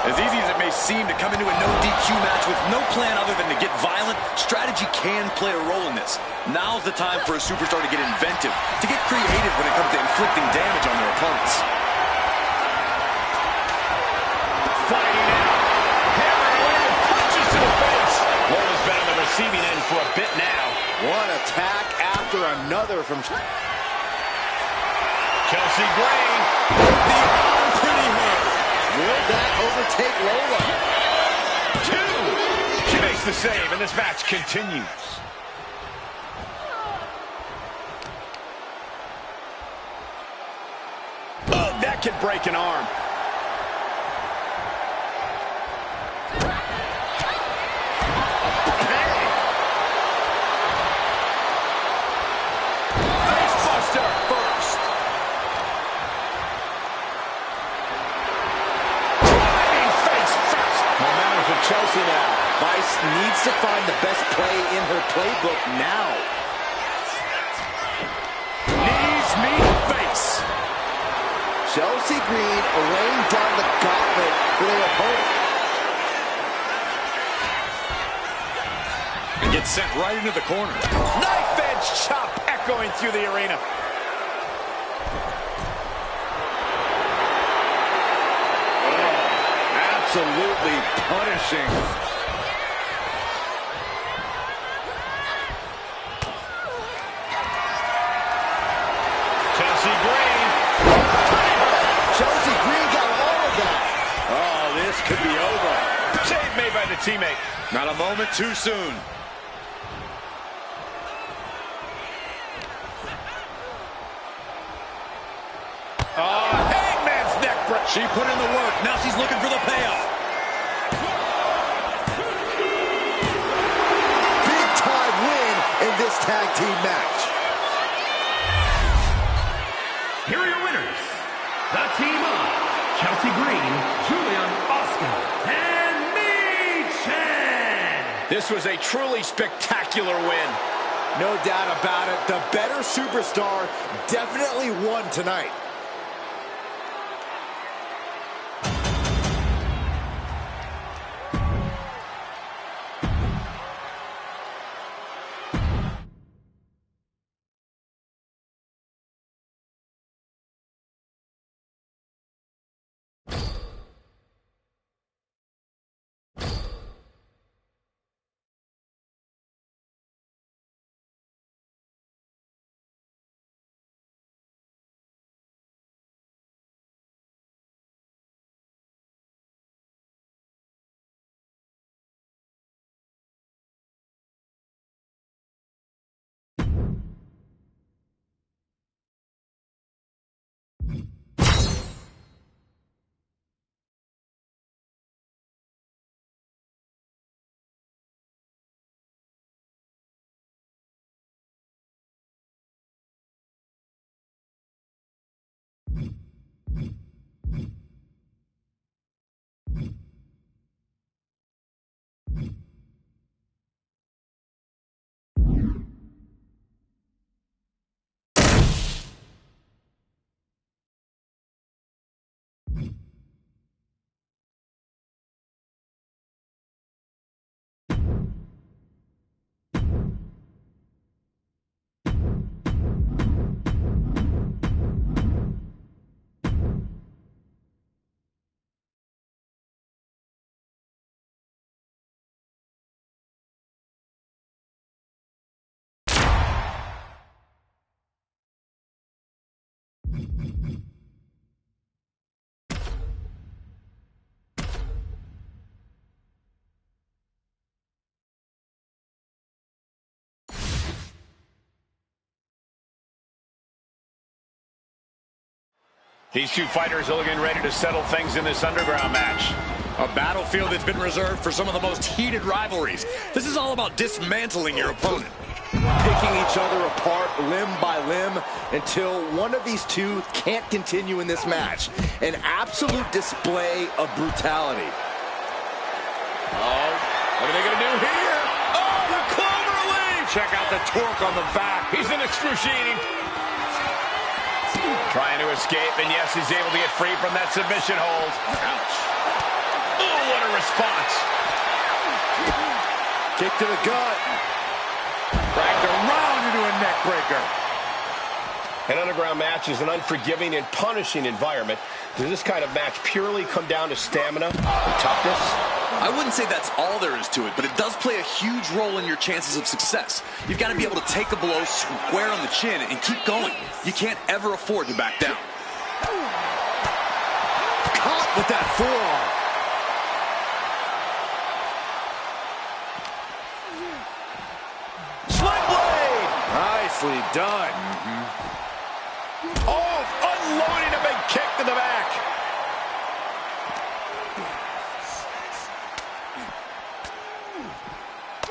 As easy as it may seem to come into a no DQ match with no plan other than to get violent, strategy can play a role in this. Now's the time for a superstar to get inventive, to get creative when it comes to inflicting damage on their opponents. Fighting out. Hammer away with punches to the face. Lola's been on the receiving end for a bit now. One attack after another from Chelsea Green. the arm pretty hurt. Will that overtake Lola? Two. She makes the save, and this match continues. Oh, that could break an arm. Facebuster first. Driving face first. Momentum for Chelsea now. Vice needs to find the best play in her playbook now. Knees meet face. Chelsea Green laying down the gauntlet for their opponent. And gets sent right into the corner. Knife edge chop echoing through the arena. Absolutely punishing. Chelsea Green. Chelsea Green got all of that. Oh, this could be over. Save made by the teammate. Not a moment too soon. Hangman's neck break. She put in the work. Now she's looking for the payoff. Big time win in this tag team match. Here are your winners. The team of Chelsea Green, Julia, Asuka, and Michin. This was a truly spectacular win. No doubt about it. The better superstar definitely won tonight. These two fighters are looking ready to settle things in this underground match. A battlefield that's been reserved for some of the most heated rivalries. This is all about dismantling your opponent. Picking each other apart limb by limb until one of these two can't continue in this match. An absolute display of brutality. Oh, what are they going to do here? Oh, the clover leaf! Check out the torque on the back. He's in excruciating. Trying to escape, and yes, he's able to get free from that submission hold. Ouch. Oh, what a response. Kick to the gut. Cracked around into a neck breaker. An underground match is an unforgiving and punishing environment. Does this kind of match purely come down to stamina and toughness? I wouldn't say that's all there is to it, but it does play a huge role in your chances of success. You've got to be able to take a blow square on the chin and keep going. You can't ever afford to back down. Caught with that forearm. Slip blade! Nicely done. Oh, unloading a big kick to the back.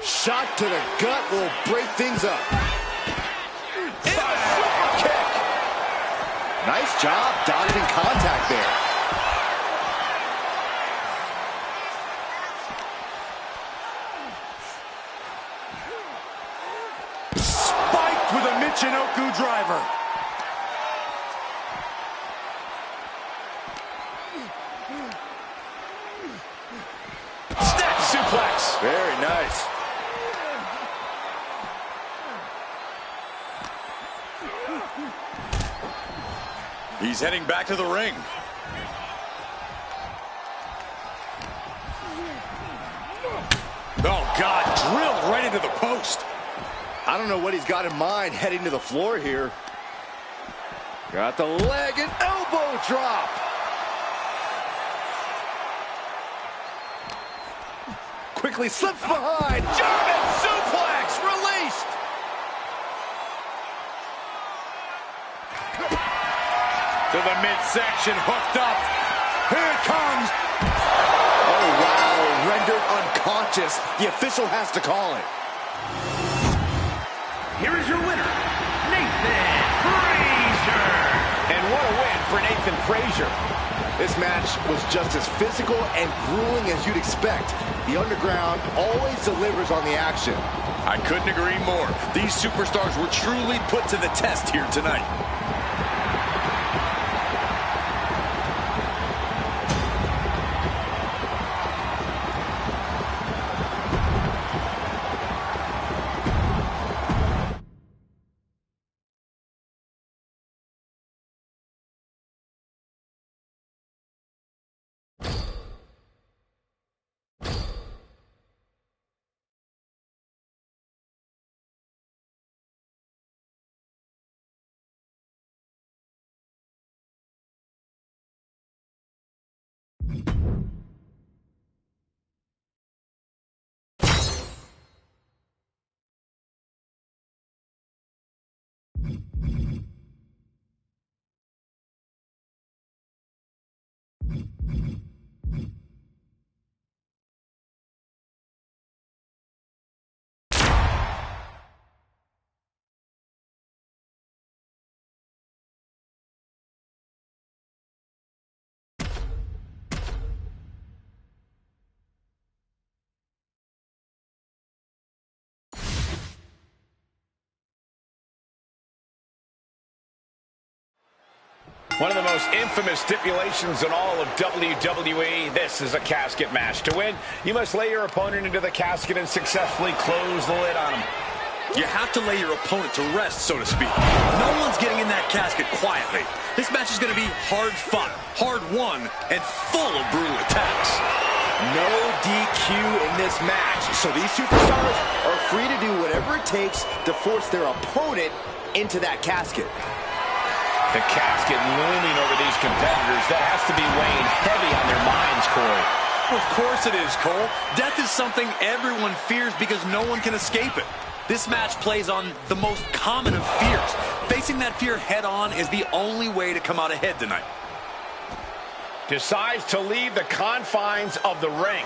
Shot to the gut will break things up. Super kick. Nice job dodging contact there. Spiked with a Michinoku driver. Step suplex. Very nice. He's heading back to the ring. Oh, God, drilled right into the post. I don't know what he's got in mind heading to the floor here. Got the leg and elbow drop. Quickly slips behind. German suplex released. To the midsection, hooked up. Here it comes. Oh, wow. Rendered unconscious. The official has to call it. Here is your winner, Nathan Frazier. And what a win for Nathan Frazier. This match was just as physical and grueling as you'd expect. The Underground always delivers on the action. I couldn't agree more. These superstars were truly put to the test here tonight. One of the most infamous stipulations in all of WWE. This is a casket match. To win, you must lay your opponent into the casket and successfully close the lid on him. You have to lay your opponent to rest, so to speak. No one's getting in that casket quietly. This match is going to be hard fought, hard won, and full of brutal attacks. No DQ in this match, so these superstars are free to do whatever it takes to force their opponent into that casket. The casket looming over these competitors. That has to be weighing heavy on their minds, Corey. Of course it is, Cole. Death is something everyone fears because no one can escape it. This match plays on the most common of fears. Facing that fear head-on is the only way to come out ahead tonight. decides to leave the confines of the ring.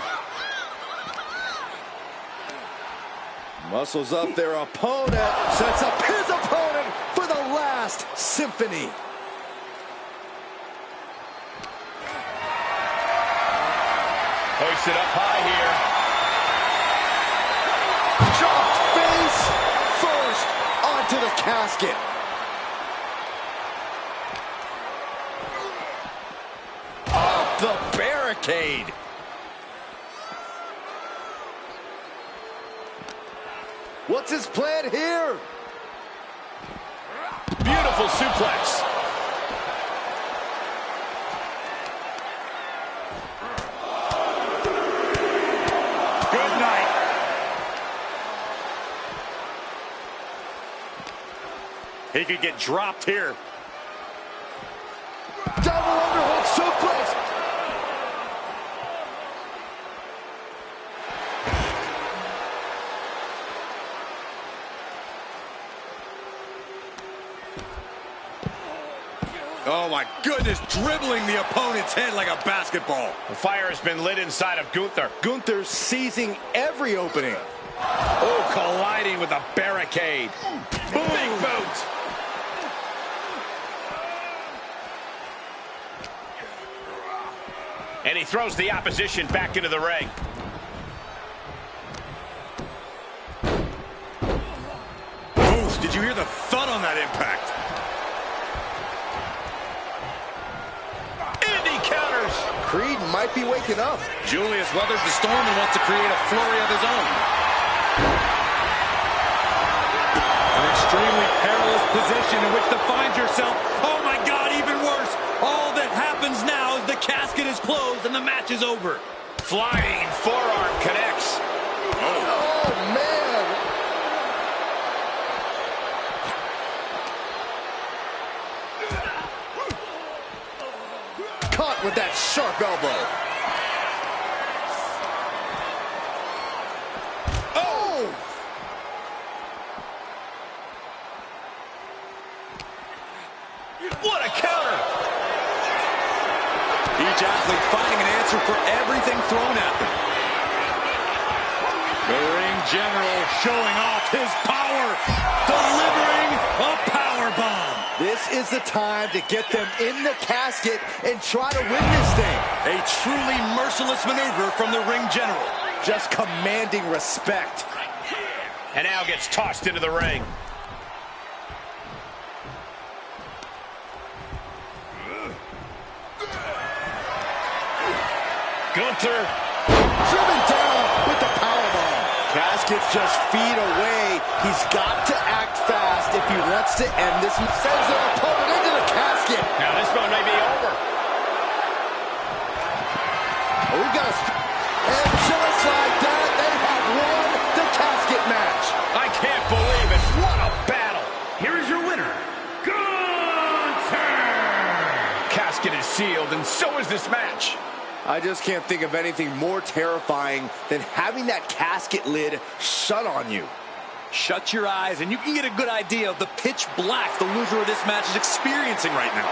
Muscles up their opponent, sets up his opponent for the last symphony. Hoisted up high here. Dropped face first onto the casket. Off the barricade. What's his plan here? Beautiful suplex. Good night. He could get dropped here. Double underhook suplex. Oh my goodness, dribbling the opponent's head like a basketball. The fire has been lit inside of Gunther. Gunther seizing every opening. Oh, colliding with a barricade. Boom. Big boot. And he throws the opposition back into the ring. Oh, did you hear the thud on that impact? Creed might be waking up. Julius weathers the storm and wants to create a flurry of his own. An extremely perilous position in which to find yourself. Oh my God, even worse. All that happens now is the casket is closed and the match is over. Flying forearm connects. Oh man. Caught with that sharp elbow. Oh! What a counter! Each athlete finding an answer for everything thrown at them. The ring general showing off his power, delivering a power bomb. This is the time to get them in the casket and try to win this thing. A truly merciless maneuver from the ring general. Just commanding respect. And now gets tossed into the ring. Gunther. Driven down with the powerbomb. Casket's just feet away. He's got to act fast if he wants to end this. Sends their opponent into the casket. Now this one may be over. We got a... And just like that, they have won the casket match. I can't believe it. What a battle. Here is your winner, Gunther! Casket is sealed, and so is this match. I just can't think of anything more terrifying than having that casket lid shut on you. Shut your eyes and you can get a good idea of the pitch black the loser of this match is experiencing right now.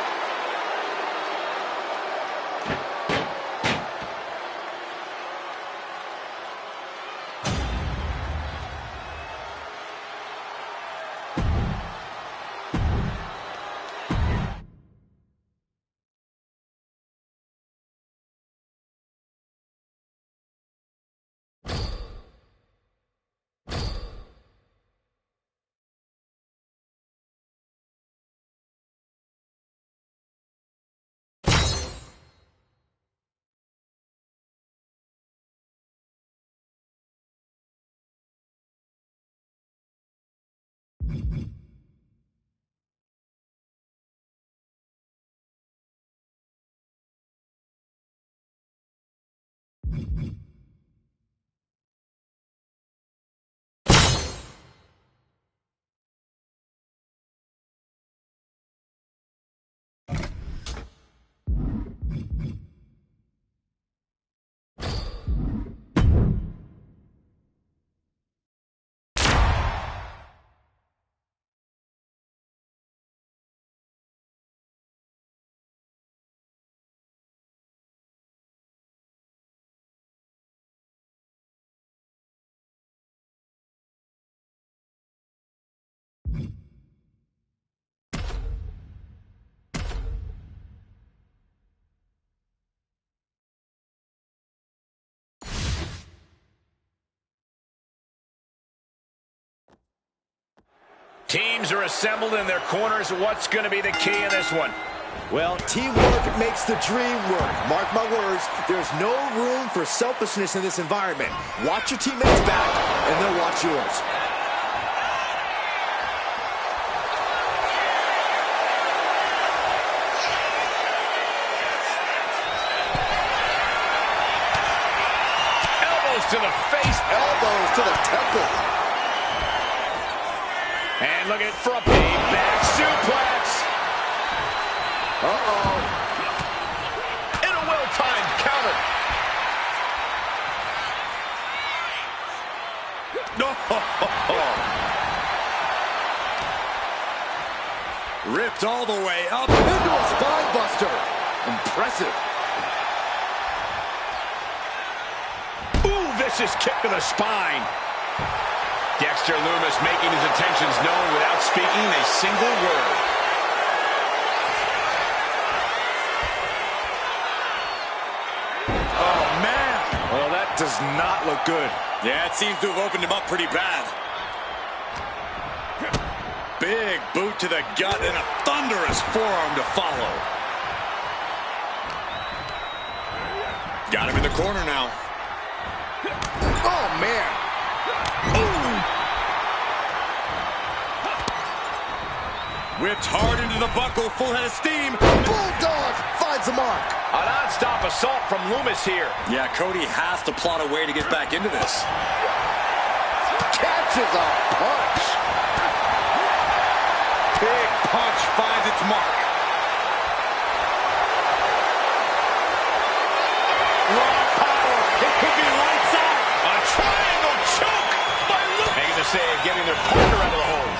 Teams are assembled in their corners. What's going to be the key in this one? Well, teamwork makes the dream work. Mark my words, there's no room for selfishness in this environment. Watch your teammates back, and they'll watch yours. Elbows to the face. Elbows to the temple. And look at it for a back suplex. Uh-oh. And a well-timed counter. No. Ripped all the way up. Into a spine buster. Impressive. Ooh, vicious kick to the spine. Dexter Lumis making his intentions known without speaking a single word. Oh, man. Well, that does not look good. Yeah, it seems to have opened him up pretty bad. Big boot to the gut and a thunderous forearm to follow. Got him in the corner now. Oh, man. Ooh. Whipped hard into the buckle, full head of steam. Bulldog finds a mark. A non-stop assault from Lumis here. Yeah, Cody has to plot a way to get back into this. Catches a punch. Big punch finds its mark. Raw power. It could be lights out. A triangle choke by Lumis. Making the save, getting their partner out of the hold.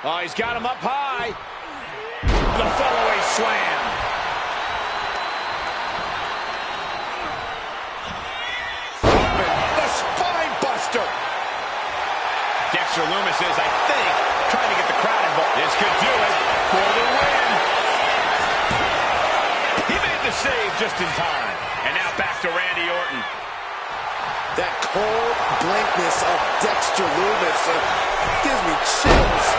Oh, he's got him up high. The fallaway slam. The spine buster. Dexter Lumis is, I think, trying to get the crowd involved. This could do it for the win. He made the save just in time. And now back to Randy Orton. That cold blankness of Dexter Lumis gives me chills.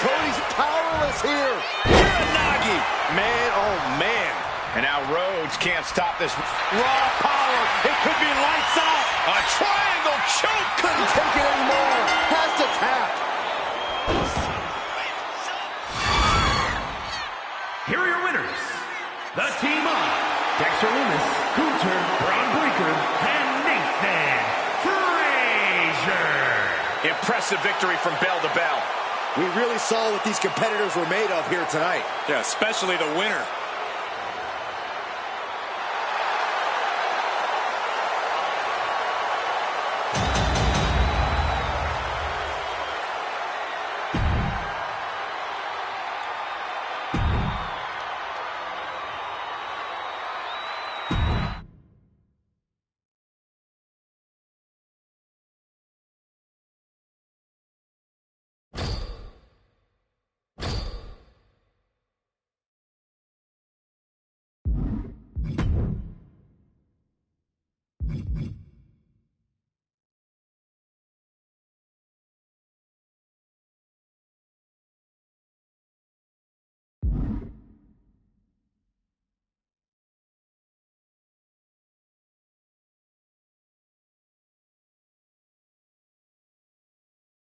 Cody's powerless here. Uranagi. Man, oh man. And now Rhodes can't stop this. Raw power. It could be lights out. A triangle choke. Couldn't take it anymore. Has to tap. Here are your winners. The team of Dexter Lumis, Gunther, Braun Breaker, and Nathan Frazier. Impressive victory from bell to bell. We really saw what these competitors were made of here tonight. Yeah, especially the winner. Mm-hmm.